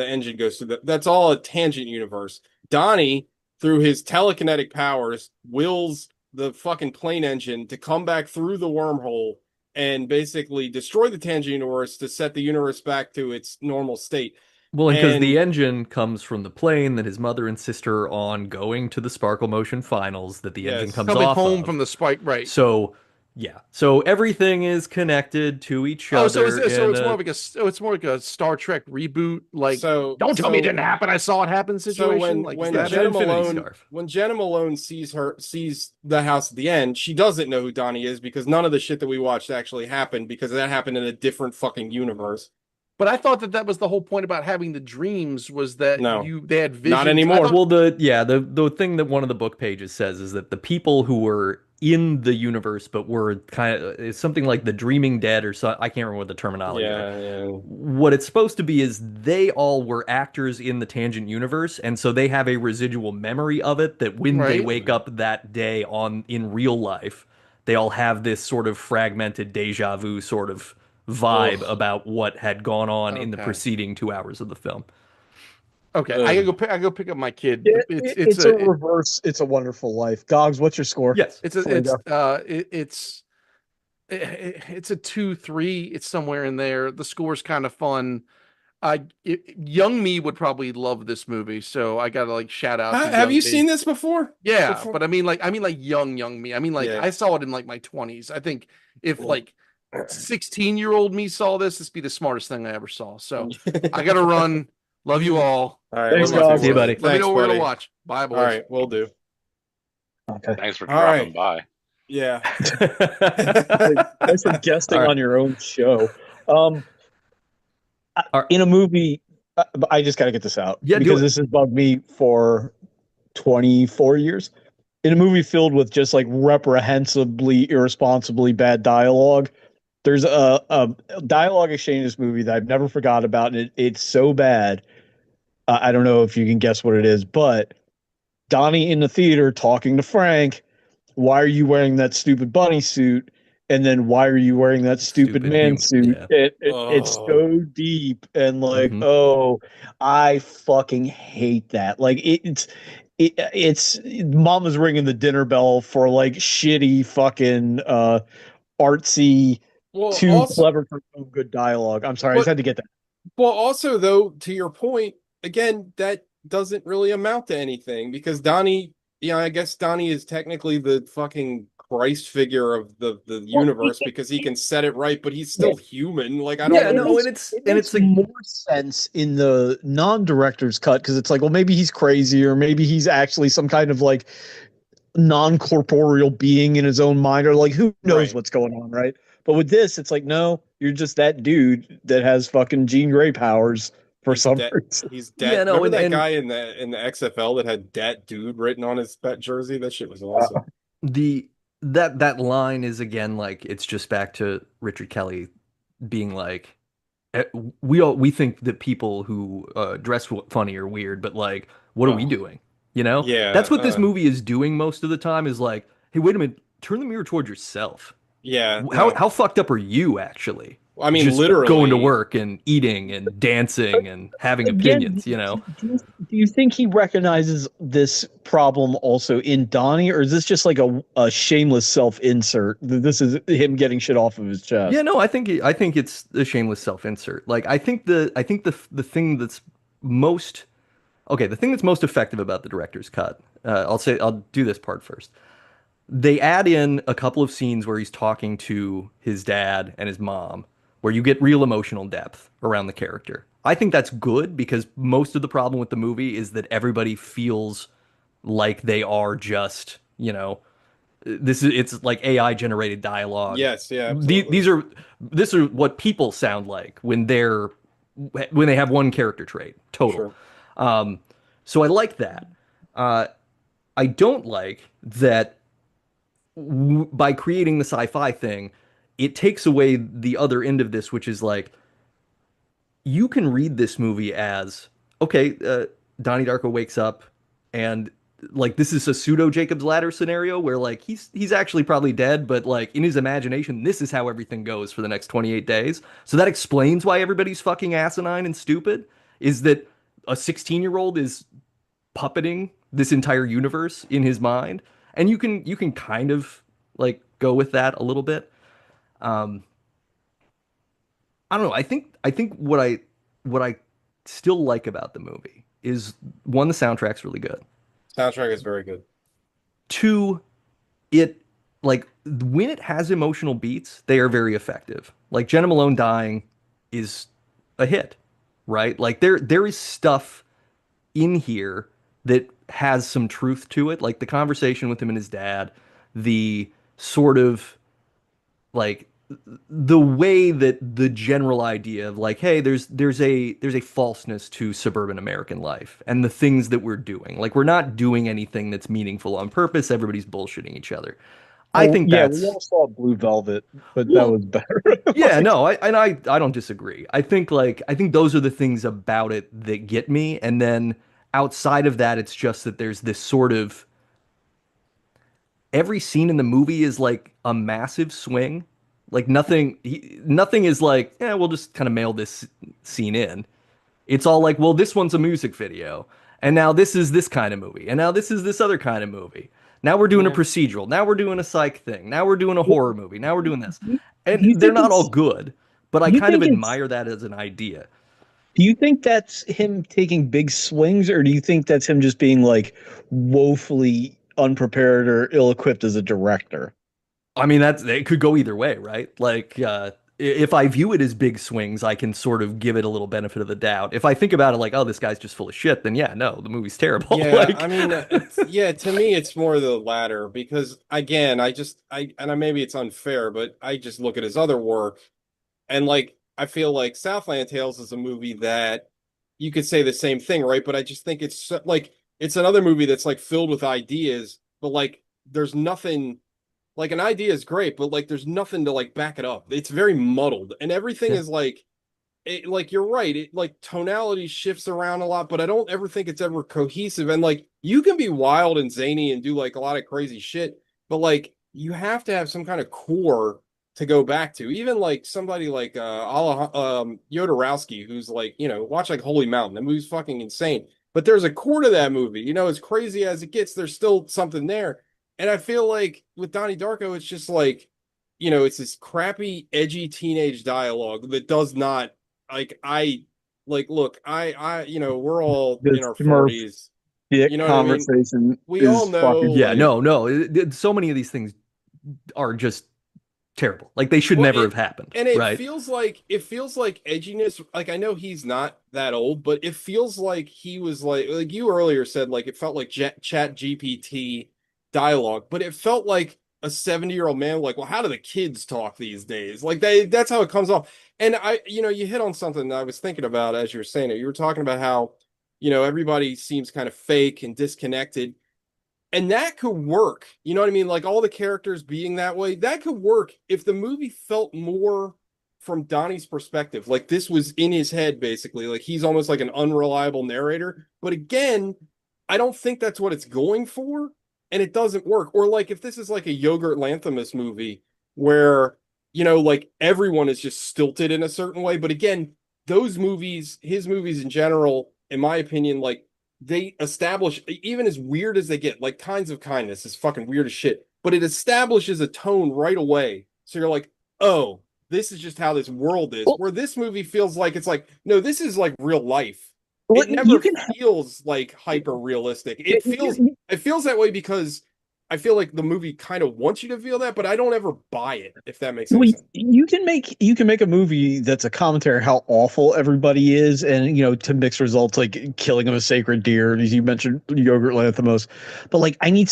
engine goes through, that's all a tangent universe. Donnie, through his telekinetic powers, wills the fucking plane engine to come back through the wormhole and basically destroy the tangent universe to set the universe back to its normal state. Well, and because the engine comes from the plane that his mother and sister are on going to the Sparkle Motion finals, that the engine comes off home of. From the spike, right? So, yeah. So everything is connected to each other. So it's more like a Star Trek reboot. Like, don't tell me it didn't happen. I saw it happen situation. So when Jenna Malone sees the house at the end, she doesn't know who Donnie is because none of the shit that we watched actually happened, because that happened in a different fucking universe. But I thought that was the whole point about having the dreams, was that they had visions. Not anymore. Well, the thing that one of the book pages says is that the people who were in the universe but were kind of, it's something like the dreaming dead or so, I can't remember what the terminology is. What it's supposed to be is they all were actors in the tangent universe, and so they have a residual memory of it, that when they wake up that day in real life, they all have this sort of fragmented deja vu sort of vibe about what had gone on in the preceding 2 hours of the film. Okay, I gotta go pick up my kid. Yeah, it's a reverse. It's a Wonderful Life. Gogs, what's your score? Yes, it's a 2-3. It's somewhere in there. The score's kind of fun. Young me would probably love this movie, so I gotta like shout out. Have you seen this before? Yeah, but I mean like young me. I mean like I saw it in like my 20s. I think if like 16-year-old me saw this, be the smartest thing I ever saw. So I gotta run. Love you all. All right, thanks, guys. See you, buddy. Let me know where to watch. Bye, boys. All right, we'll do. Okay. Thanks for dropping by. Yeah. Thanks for guesting on your own show. In a movie, I just got to get this out because this has bugged me for 24 years. In a movie filled with just like reprehensibly, irresponsibly bad dialogue, there's a dialogue exchange in this movie that I've never forgot about, and it's so bad. I don't know if you can guess what it is, but Donnie in the theater talking to Frank, "Why are you wearing that stupid bunny suit?" And then, "Why are you wearing that stupid man suit?" Yeah. It's so deep, and like, I fucking hate that. Like it's it's Mama's ringing the dinner bell for like shitty fucking artsy, Well, too also, clever for some good dialogue. I'm sorry, I just but had to get that. well, also though, to your point, again, that doesn't really amount to anything because Donnie, yeah, I guess Donnie is technically the fucking Christ figure of the Well, universe because he can set it right, but he's yeah, still human. Like I don't Yeah, it under no, makes and it's it and makes it's a more sense in the non-director's cut because it's like, well, maybe he's crazy or maybe he's actually some kind of like non-corporeal being in his own mind or like who knows right. what's going on, right? But with this, it's like, no, you're just that dude that has fucking Jean Grey powers for He's some dead. reason. He's dead. yeah, no, Remember that and guy in the XFL that had "Dat Dude" written on his pet jersey? That shit was Uh, awesome. the that line is again like it's just back to Richard Kelly being like eh, we think that people who dress funny are weird, but like what are we Oh doing? You know? yeah, That's what this movie is doing most of the time is like, hey, wait a minute, turn the mirror toward yourself. yeah. No, How fucked up are you actually? I mean Just going to literally. work and eating and dancing and having Again, opinions, you know? do you think he recognizes this problem also in Donnie, or is this just like a shameless self-insert? This is him getting shit off of his Yeah, chest. no, I think it's a shameless self-insert. Like I think the thing that's most okay, the thing that's most effective about the director's cut, I'll do this part first. They add in a couple of scenes where he's talking to his dad and his mom, where you get real emotional depth around the character. I think that's good because most of the problem with the movie is that everybody feels like they are just, you know, it's like AI generated dialogue. Yes, yeah, absolutely. These are this are what people sound like when they have one character trait total. Sure. Um, so I like that. Uh, I don't like that by creating the sci-fi thing, it takes away the other end of this, which is like you can read this movie as okay, Donnie Darko wakes up and like this is a pseudo Jacob's Ladder scenario where like he's actually probably dead, but like in his imagination, this is how everything goes for the next 28 days. So that explains why everybody's fucking asinine and stupid. Is that a 16-year-old is puppeting this entire universe in his mind, and you can kind of like go with that a little bit. Um, I don't know. I think what I still like about the movie is one, the soundtrack's really good. Soundtrack is very good. Two, it like when it has emotional beats, they are very effective. Like Jenna Malone dying is a hit, right? Like there is stuff in here that has some truth to it, like the conversation with him and his dad, the sort of like the way that the general idea of like, hey, there's a falseness to suburban American life and the things that we're doing. Like we're not doing anything that's meaningful on purpose. Everybody's bullshitting each other. I Oh think yeah, we that's all saw Blue Velvet, but that well, was better. yeah, Like, no, I don't disagree. I think those are the things about it that get me, and then outside of that, it's just that there's this sort of every scene in the movie is like a massive swing. Like nothing is like, yeah, we'll just kind of mail this scene in. It's all like, well, this one's a music video, and now this is this kind of movie, and now this is this other kind of movie. Now we're doing a Yeah. procedural. Now we're doing a psych thing. Now we're doing a horror movie. Now we're doing this, do and you they're think not all it's good, but I do you kind of think it's admire that as an idea. do you think that's him taking big swings, or do you think that's him just being like woefully unprepared or ill-equipped as a director? I mean, that's it could go either way, right? Like, if I view it as big swings, I can sort of give it a little benefit of the doubt. If I think about it like, oh, this guy's just full of shit, then yeah, no, the movie's terrible. Yeah, I Like, mean, yeah, to me, it's more the latter because again, maybe it's unfair, but I just look at his other work and like, I feel like Southland Tales is a movie that you could say the same thing, right? But I just think like, it's another movie that's like filled with ideas, but like, there's nothing like an idea is great, but like, there's nothing to like back it up. It's very muddled and everything yeah, is like, like you're right, it like tonality shifts around a lot, but I don't ever think it's ever cohesive. And like you can be wild and zany and do like a lot of crazy shit, but like you have to have some kind of core to go back to. Even like somebody like Jodorowsky, who's like, watch like Holy Mountain. That movie's fucking insane. but there's a core to that movie. You know, as crazy as it gets, there's still something there. And I feel like with Donnie Darko, it's just like, you know, it's this crappy, edgy teenage dialogue that does not like I like look, you know, we're all The in our Smurf 40s. dick You know what I mean? conversation We all is know fucking Yeah, like no. So many of these things are just terrible. Like they should well never it have happened, and it right? feels like edginess. Like I know he's not that old, but it feels like he was like you earlier said, like it felt like Chat GPT dialogue, but it felt like a 70-year-old man. Like, well, how do the kids talk these days? Like that's how it comes off. And you know, you hit on something that I was thinking about as you were saying it. You were talking about how, you know, everybody seems kind of fake and disconnected. And that could work. You know what I mean? Like all the characters being that way, that could work if the movie felt more from Donnie's perspective. Like this was in his head, basically. Like he's almost like an unreliable narrator. But again, I don't think that's what it's going for. And it doesn't work. Or like if this is like a Yogurt Lanthimos movie where, you know, like everyone is just stilted in a certain way. But again, those movies, his movies in general, in my opinion, like they establish, even as weird as they get, like Kinds of Kindness is fucking weird as shit, but it establishes a tone right away. So you're like, oh, this is just how this world is. well, Where this movie feels like it's like, no, this is like real life. well, It you never can feels like hyper realistic. you, It feels that way because I feel like the movie kind of wants you to feel that, but I don't ever buy it, if that makes any well, sense. you can make a movie that's a commentary on how awful everybody is, and you know, to mix results like killing of a sacred deer, as you mentioned, Yogurt Lanthimos. But like, I need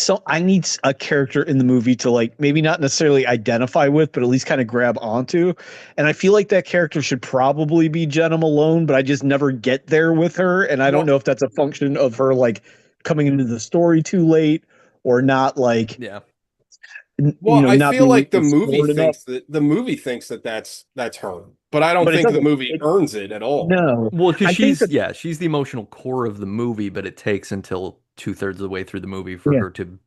a character in the movie to like maybe not necessarily identify with, but at least kind of grab onto. And I feel like that character should probably be Jenna Malone, but I just never get there with her, and I don't Well, know if that's a function of her like coming into the story too late or not like Yeah. you Well, know, I not feel being like explored enough. the movie thinks that that's her, but I don't But it think the doesn't. movie earns it at all. No, Well, because I think that she's the emotional core of the movie, but it takes until two-thirds of the way through the movie for yeah, her to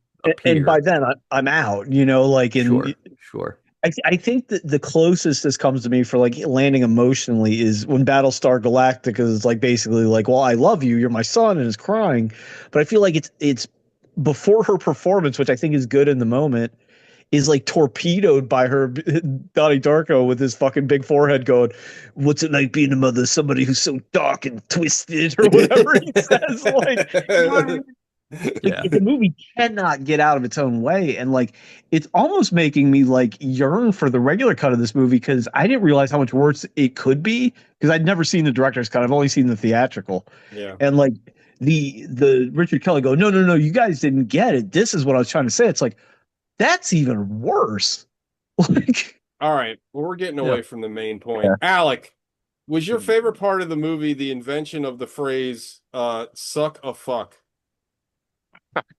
and by appear. then I'm out. You know, like in Sure, sure. I think that the closest this comes to me for like landing emotionally is when Battlestar Galactica is like basically like, well, I love you, you're my son, and is crying. But I feel like it's before her performance, which I think is good in the moment, is like torpedoed by her Donnie Darko with his fucking big forehead going, "What's it like being a mother of somebody who's so dark and twisted?" or whatever he says. Like, you know what I mean? Like Yeah. the movie cannot get out of its own way, and like it's almost making me like yearn for the regular cut of this movie because I didn't realize how much worse it could be because I'd never seen the director's cut. I've only seen the theatrical, Yeah. and like the Richard Kelly go, no, you guys didn't get it. This is what I was trying to say. It's like that's even worse. Like, All right. Well, we're getting Yeah. away from the main point. yeah. Alec, was your favorite part of the movie the invention of the phrase suck a fuck?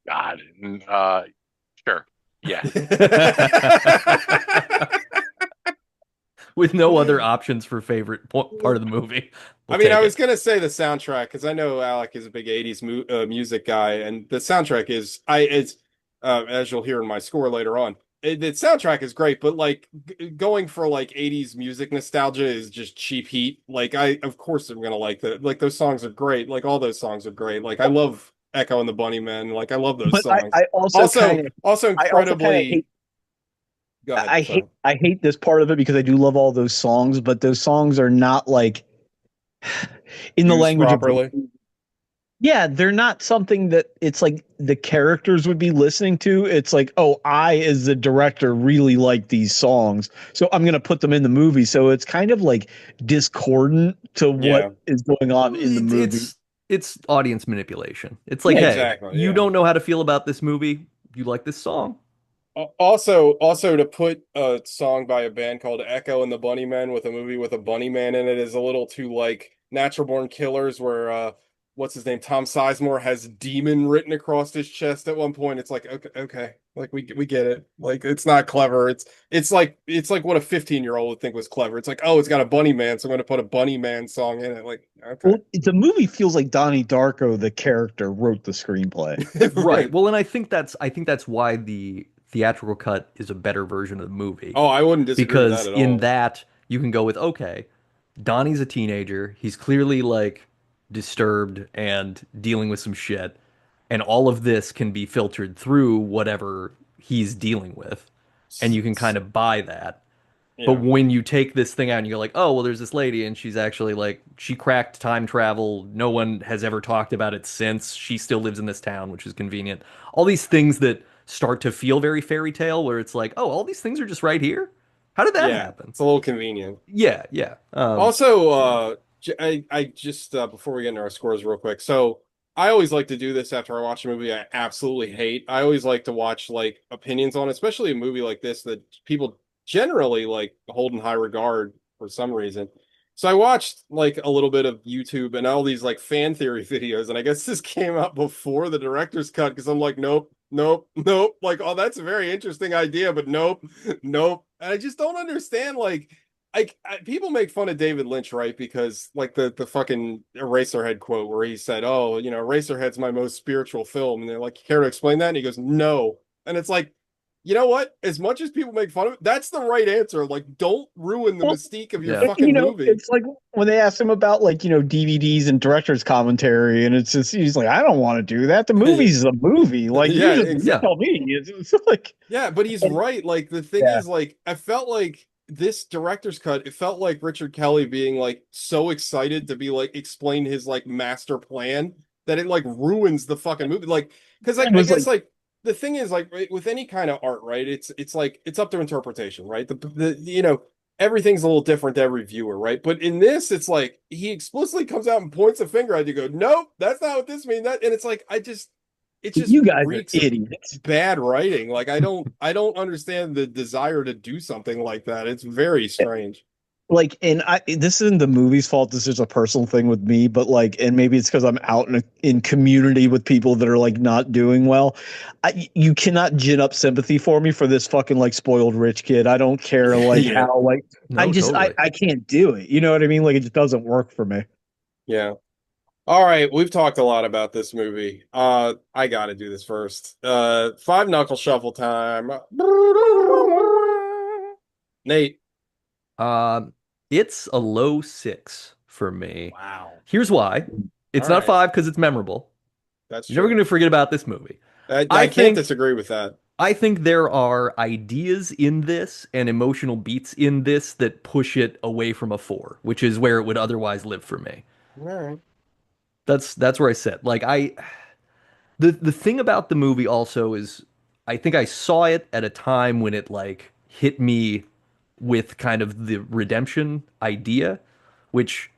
God. Sure. Yes. With no other options for favorite part of the movie. I We'll mean, I take was it. gonna say the soundtrack because I know Alec is a big '80s music guy, and the soundtrack is it's as you'll hear in my score later on. The soundtrack is great, but like going for like '80s music nostalgia is just cheap heat. Like of course, I'm gonna like that. Like those songs are great. Like all those songs are great. Like I love Echo and the Bunnymen. Like I love those But songs. I also kind of Also I also kind of incredibly. hate Go ahead. Sorry. I hate this part of it because I do love all those songs, but those songs are not like in the Used language of properly. yeah, they're not something that it's like the characters would be listening to. It's like, oh, I as the director really like these songs, so I'm gonna put them in the movie. So it's kind of like discordant to Yeah. what is going on in the movie. It's audience manipulation. It's like, Yeah, hey, Exactly. you Yeah. don't know how to feel about this movie. You like this song. Also to put a song by a band called Echo and the Bunnymen with a movie with a Bunnyman in it is a little too like Natural Born Killers, where what's his name, Tom Sizemore has demon written across his chest at one point. It's like okay, like we get it. Like it's not clever. It's like what a 15-year-old would think was clever. It's like, oh, it's got a Bunnyman, so I'm gonna put a Bunnyman song in it. Like okay, well, the movie feels like Donnie Darko, the character, wrote the screenplay. Right. Well, and I think that's why the theatrical cut is a better version of the movie. Oh, I wouldn't disagree with Because that at in all. that you can go with, okay, Donnie's a teenager. He's clearly like disturbed and dealing with some shit. And all of this can be filtered through whatever he's dealing with. And you can kind of buy that. But Yeah. when you take this thing out and you're like, oh, well, there's this lady and she's actually like, she cracked time travel. No one has ever talked about it since. She still lives in this town, which is convenient. All these things that start to feel very fairy tale, where it's like, oh, all these things are just right here. How did that Yeah. happen? It's a little convenient. Yeah, yeah. Also, Yeah. I just before we get into our scores real quick. So I always like to do this after I watch a movie I absolutely hate. I always like to watch like opinions on, especially a movie like this that people generally like hold in high regard for some reason. So I watched like a little bit of YouTube and all these like fan theory videos, and I guess this came out before the director's cut because I'm like, nope, nope, nope. Like, oh, that's a very interesting idea, but nope, nope. And I just don't understand like people make fun of David Lynch, right? Because like the fucking Eraserhead quote where he said, "Oh, you know, Eraserhead's my most spiritual film," and they're like, "You care to explain that?" And he goes, "No," and it's like, you know what? As much as people make fun of it, that's the right answer. Like, don't ruin the Well, mystique of your Yeah. fucking movie. it's like when they asked him about like, DVDs and director's commentary, and it's just he's like, I don't want to do that. The movie's a movie. Like Yeah, you Yeah. tell me. It's like Yeah, but he's and, right. Like the thing yeah. is, like I felt like this director's cut, it felt like Richard Kelly being like so excited to be like explain his like master plan that it like ruins the fucking movie. Like, because It I was like guess like the thing is like with any kind of art, right? It's like it's up to interpretation, right? The you know everything's a little different to every viewer, right? But in this, it's like he explicitly comes out and points a finger at you, go, nope, that's not what this means. That and it's like it just you guys are reeks of idiots. bad writing. Like I don't understand the desire to do something like that. It's very strange. Like, and this isn't the movie's fault. This is a personal thing with me, but like, and maybe it's because I'm out in community with people that are like not doing well. You cannot gin up sympathy for me for this fucking like spoiled rich kid. I don't care like Yeah. how like No, totally. I can't do it. You know what I mean? Like it just doesn't work for me. Yeah. All right, we've talked a lot about this movie. I gotta do this first. Five knuckle shuffle time. Nate. Um, it's a low 6 for me. Wow. Here's why. All It's not right. 5 because it's memorable. That's You're never true. going to forget about this movie. I I can't think disagree with that. I think there are ideas in this and emotional beats in this that push it away from a 4, which is where it would otherwise live for me. All right. That's where I sit. Like the thing about the movie also is I think I saw it at a time when it like hit me with kind of the redemption idea, which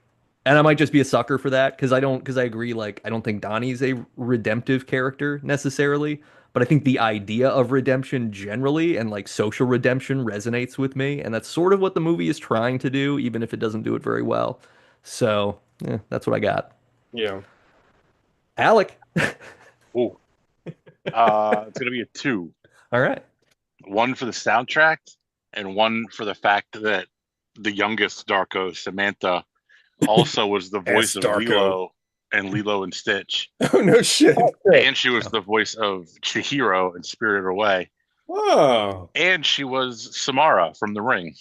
and I might just be a sucker for that because I agree like I don't think Donnie's a redemptive character necessarily, but I think the idea of redemption generally and like social redemption resonates with me, and that's sort of what the movie is trying to do, even if it doesn't do it very well. So, yeah, that's what I got. Yeah. Alec. Ooh. It's gonna be a 2. All right. One for the soundtrack, and one for the fact that the youngest Darko, Samantha, also was the voice of Darko. Lilo and Lilo and Stitch, Oh no shit. and she was the voice of Chihiro in Spirited Away, Whoa. and she was Samara from The Ring.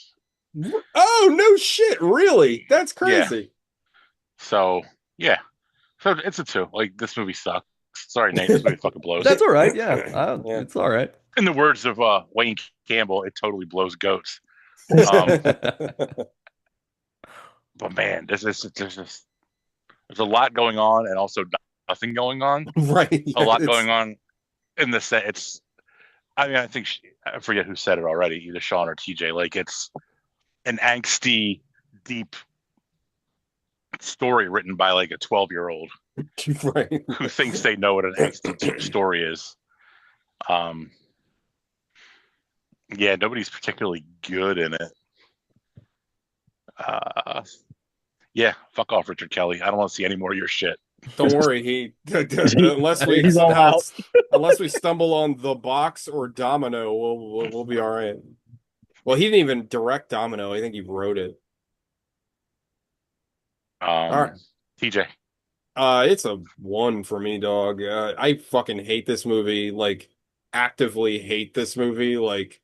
Oh no shit. Really? That's Yeah. crazy. So yeah, so it's a 2. Like this movie sucks. Sorry, Nate. This movie fucking blows. That's all right. Yeah. Yeah. It's all right. In the words of Wayne Campbell, it totally blows goats. But man, there's a lot going on, and also nothing going on. Right. A lot going on in the set. It's, I mean, I think I forget who said it already, either Sean or TJ. Like it's an angsty, deep story written by like a 12-year-old Right. who thinks they know what an angsty, deep story is. Yeah, nobody's particularly good in it. Yeah, fuck off, Richard Kelly. I don't want to see any more of your shit. Don't worry, unless we He's all out. unless we stumble on The Box or Domino, we'll be all right. Well, he didn't even direct Domino. I think he wrote it. All right. TJ. It's a 1 for me, dog. I fucking hate this movie. Like, actively hate this movie. Like,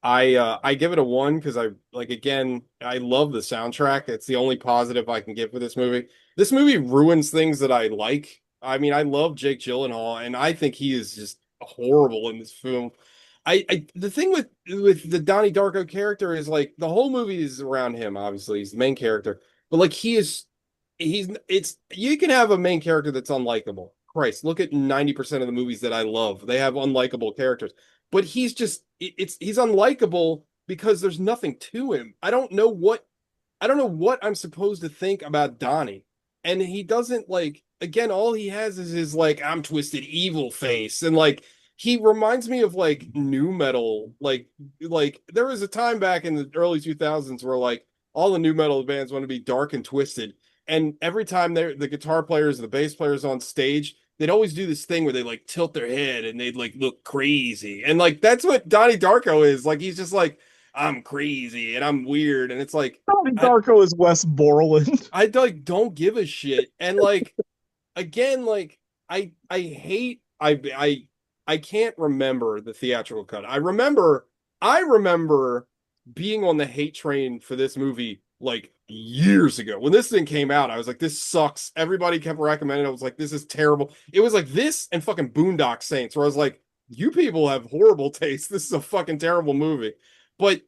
I give it a 1 because I like again I love the soundtrack. It's the only positive I can give for this movie. This movie ruins things that I like. I mean, I love Jake Gyllenhaal, and I think he is just horrible in this film. The thing with the Donnie Darko character is like the whole movie is around him. Obviously, he's the main character, but like he's it's you can have a main character that's unlikable. Christ, look at 90% of the movies that I love. They have unlikable characters. But he's unlikable because there's nothing to him. I don't know what I'm supposed to think about Donnie. And he doesn't like again, all he has is his like I'm twisted evil face. And like he reminds me of like new metal. Like there was a time back in the early 2000s where like all the new metal bands want to be dark and twisted. And every time the guitar players, the bass players on stage, they'd always do this thing where they like tilt their head and they'd like look crazy. And like that's what Donnie Darko is. Like he's just like, I'm crazy and I'm weird. And it's like Donnie Darko is Wes Borland. I like don't give a shit. And like again, like I hate I can't remember the theatrical cut. I remember being on the hate train for this movie like years ago. When this thing came out, I was like, this sucks. Everybody kept recommending it. I was like, this is terrible. It was like this and fucking Boondock Saints, where I was like, you people have horrible taste. This is a fucking terrible movie. But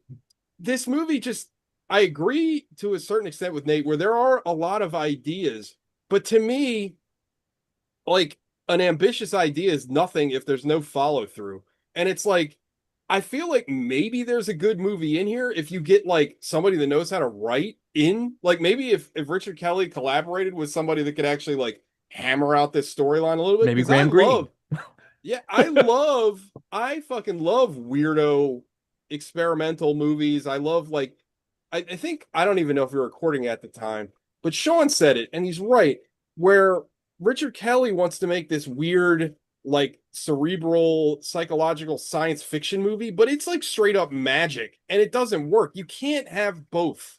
this movie just, I agree to a certain extent with Nate, where there are a lot of ideas. But to me, like an ambitious idea is nothing if there's no follow through. And it's like, I feel like maybe there's a good movie in here if you get like somebody that knows how to write in. Like maybe if Richard Kelly collaborated with somebody that could actually like hammer out this storyline a little bit. Maybe Graham Greene. Yeah, I fucking love weirdo experimental movies. I love like I think I don't even know if we were recording at the time, but Sean said it, and he's right, where Richard Kelly wants to make this weird like cerebral psychological science fiction movie, but it's like straight up magic and it doesn't work. You can't have both.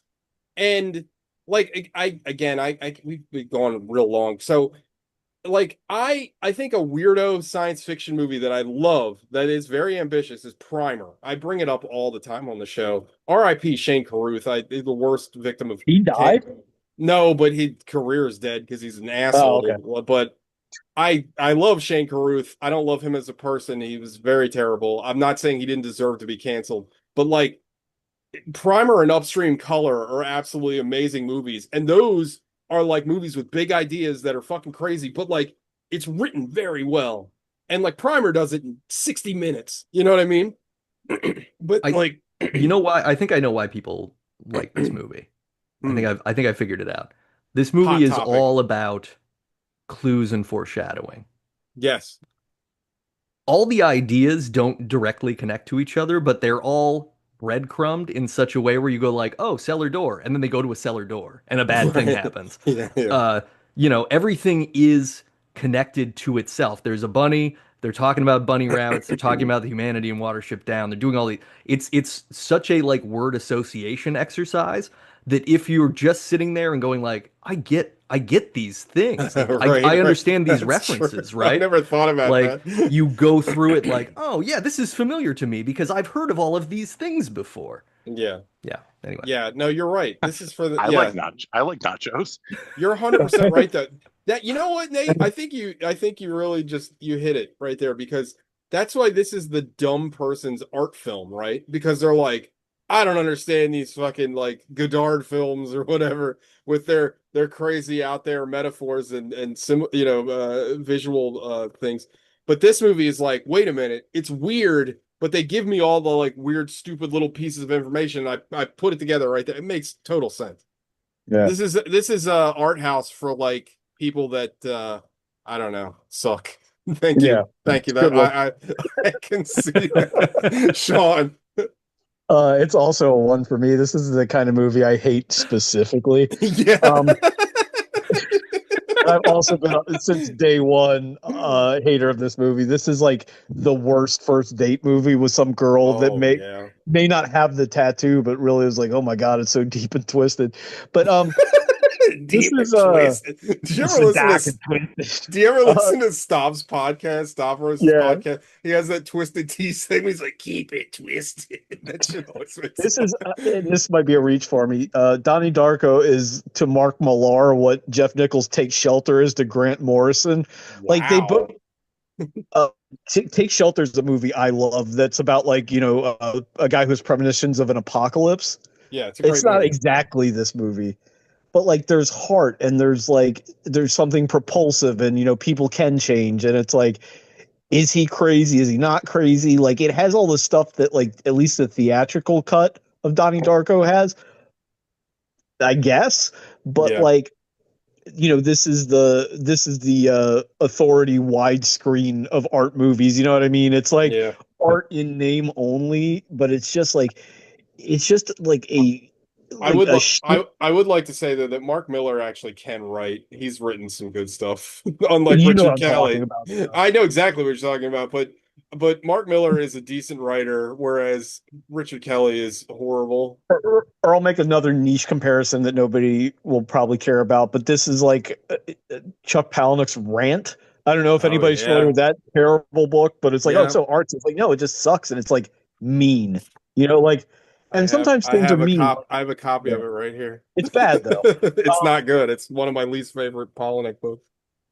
And like I we've been going real long. So like I think a weirdo science fiction movie that I love that is very ambitious is Primer. I bring it up all the time on the show. R.I.P. Shane Carruth. The worst victim of He died? No, but his career is dead because he's an asshole. Oh, okay. But I love Shane Carruth. I don't love him as a person. He was very terrible. I'm not saying he didn't deserve to be canceled, but like Primer and Upstream Color are absolutely amazing movies. And those are like movies with big ideas that are fucking crazy, but like it's written very well. And like Primer does it in 60 minutes. You know what I mean? But like you know why? I think I know why people like this movie. I think I figured it out. This movie is all about clues and foreshadowing. Yes. All the ideas don't directly connect to each other, but they're all breadcrumbed in such a way where you go like, oh, cellar door, and then they go to a cellar door and a bad thing happens. Yeah. You know, everything is connected to itself. There's a bunny, they're talking about bunny rabbits, they're talking about the humanity and Watership Down, they're doing all the it's such a like word association exercise that if you're just sitting there and going like, I get these things. Like, I understand these references, right? I never thought about like, that. You go through it like, oh yeah, this is familiar to me because I've heard of all of these things before. Yeah. Yeah. Anyway. Yeah, no, you're right. This is for the I like nachos. You're 100% right though. That you know what, Nate? I think you really just you hit it right there because that's why this is the dumb person's art film, right? Because they're like, I don't understand these fucking like Godard films or whatever with their crazy out there metaphors and visual things. But this movie is like, wait a minute, it's weird, but they give me all the like weird, stupid little pieces of information. I put it together right there. It makes total sense. Yeah. This is art house for like people that I don't know suck. Thank you. Yeah. Thank you. That I can see that. Sean. It's also a one for me. This is the kind of movie I hate specifically. Yeah. I've also been since day one hater of this movie. This is like the worst first date movie with some girl that may not have the tattoo, but really is like, oh my god, it's so deep and twisted. But This Deep is and twisted. Did you ever listen dark to? and twisted. Do you ever listen to Stav's podcast, Stavros' Yeah. podcast? He has that twisted tea thing. He's like, keep it twisted. That shit always makes This is this might be a reach for me. Donnie Darko is to Mark Millar what Jeff Nichols' Take Shelter is to Grant Morrison. Like they both. Uh, Take Shelter is a movie I love. That's about like a guy who has premonitions of an apocalypse. Yeah, it's a great It's not movie. exactly this movie, but like there's heart and there's something propulsive and people can change and it's like, is he crazy? Is he not crazy? Like it has all the stuff that like at least the theatrical cut of Donnie Darko has, I guess. But Yeah. like this is the authority widescreen of art movies. You know what I mean? It's like Yeah. art in name only, but it's just like a I like would a li- sh- I would like to say though that Mark Miller actually can write. He's written some good stuff, unlike you know what Richard I'm talking Kelly. about. Though. I know exactly what you're talking about, but Mark Miller is a decent writer, whereas Richard Kelly is horrible. Or I'll make another niche comparison that nobody will probably care about, but this is like Chuck Palahniuk's Rant. I don't know if Oh anybody's familiar yeah, with that terrible book, but it's like, oh, yeah. it's so artsy. It's like, no, it just sucks, and it's like mean, like, and sometimes I things are have mean. I have a copy Yeah. of it right here. It's bad though. It's not good. It's one of my least favorite Palahniuk books.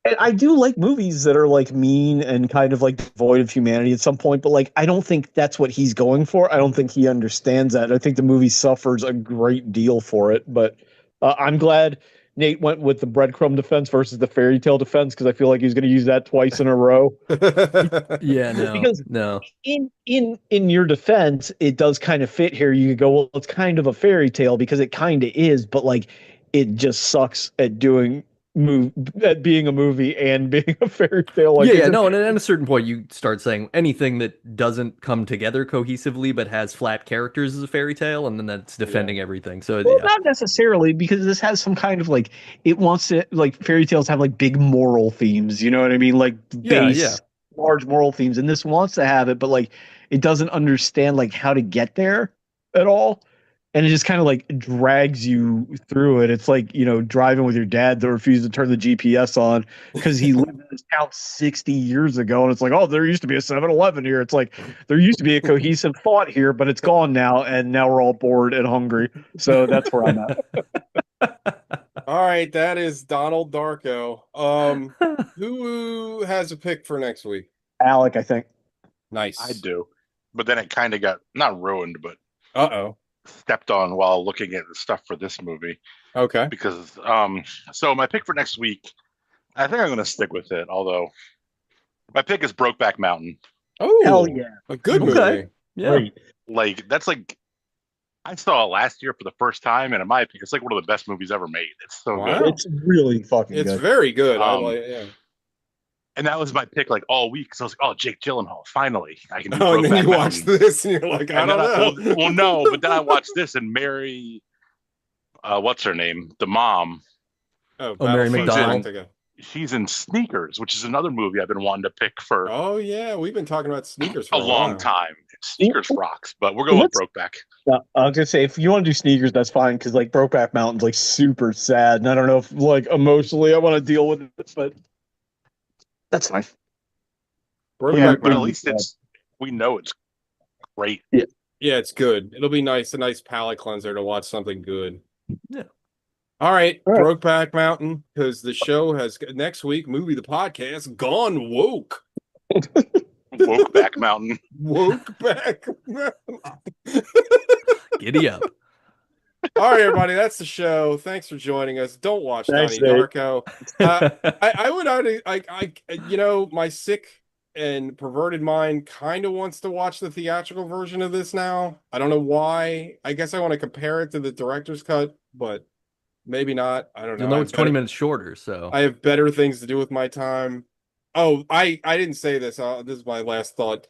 And I do like movies that are like mean and kind of like devoid of humanity at some point, but like I don't think that's what he's going for. I don't think he understands that. I think the movie suffers a great deal for it. But I'm glad Nate went with the breadcrumb defense versus the fairy tale defense because I feel like he's going to use that twice in a row. Yeah, no, Because no. in your defense, it does kind of fit here. You could go, well, it's kind of a fairy tale because it kind of is, but like it just sucks at at being a movie and being a fairy tale. Like, No, and at a certain point, you start saying anything that doesn't come together cohesively but has flat characters is a fairy tale, and then that's defending everything. So, well, not necessarily because this has some kind of like it wants to like fairy tales have like big moral themes. You know what I mean? Like base large moral themes, and this wants to have it, but like it doesn't understand like how to get there at all. And it just kind of like drags you through it. It's like, driving with your dad that refused to turn the GPS on because he lived in this town 60 years ago. And it's like, oh, there used to be a 7-Eleven here. It's like, there used to be a cohesive thought here, but it's gone now. And now we're all bored and hungry. So that's where I'm at. All right, that is Donald Darko. Who has a pick for next week? Alec, I think. Nice. I do. But then it kind of got, not ruined, but Uh-oh. stepped on while looking at the stuff for this movie. Okay. Because so my pick for next week, I think I'm going to stick with it, although my pick is Brokeback Mountain. Oh, hell yeah. A good movie. Yeah. Great. Like that's like I saw it last year for the first time, and in my opinion, it's like one of the best movies ever made. It's so Wow. good. It's really fucking It's good. very good. I like yeah. And that was my pick like all week. So I was like, oh, Jake Gyllenhaal, finally. I can do Oh, and then Brokeback you watch Mountain. this and you're like, I And don't then know. well, no, but then I watched this and Mary, what's her name? The mom. Oh, Mary Battlefront McDonald. Galactica. She's in Sneakers, which is another movie I've been wanting to pick for Oh yeah, we've been talking about sneakers for a long while. time. Sneakers rocks, but we're going with Brokeback. I was gonna say if you want to do Sneakers, that's fine because like Brokeback Mountain's like super sad, and I don't know if like emotionally I want to deal with it, but that's fine. Brokeback But at Mountain. least we know it's great. Yeah, it's good. It'll be nice, a nice palate cleanser to watch something good. Yeah. All right, All right. Brokeback Mountain, because the show has next week, movie the podcast, gone woke. Brokeback Mountain. Woke back. Giddy up. All right, everybody, that's the show. Thanks for joining us. Don't watch Thanks, Donnie Nate. Darko. I would, my sick and perverted mind kind of wants to watch the theatrical version of this now. I don't know why. I guess I want to compare it to the director's cut, but maybe not. I don't know. You'll know it's 20 minutes shorter, so. I have better things to do with my time. Oh, I didn't say this. This is my last thought.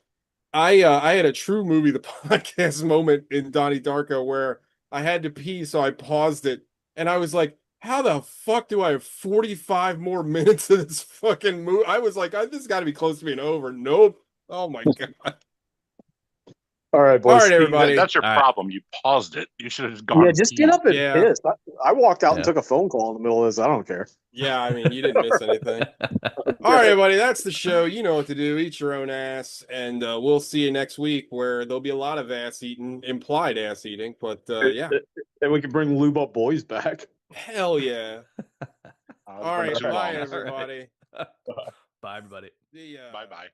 I had a true movie the podcast moment in Donnie Darko where I had to pee, so I paused it, and I was like, "How the fuck do I have 45 more minutes of this fucking movie?" I was like, "This has got to be close to being over." Nope. Oh my god. All right, All boys. right, everybody. That's your All right. problem. You paused it. You should have gone. Yeah, just get up and Yeah. piss. I walked out and Yeah. took a phone call in the middle of this. I don't care. Yeah, I mean, you didn't miss anything. All right, everybody, that's the show. You know what to do. Eat your own ass, and we'll see you next week, where there'll be a lot of ass eating, implied ass eating. But yeah, And we can bring Lube Up Boys back. hell yeah. All right, too bye, long. everybody. Bye, everybody. See ya. Bye bye.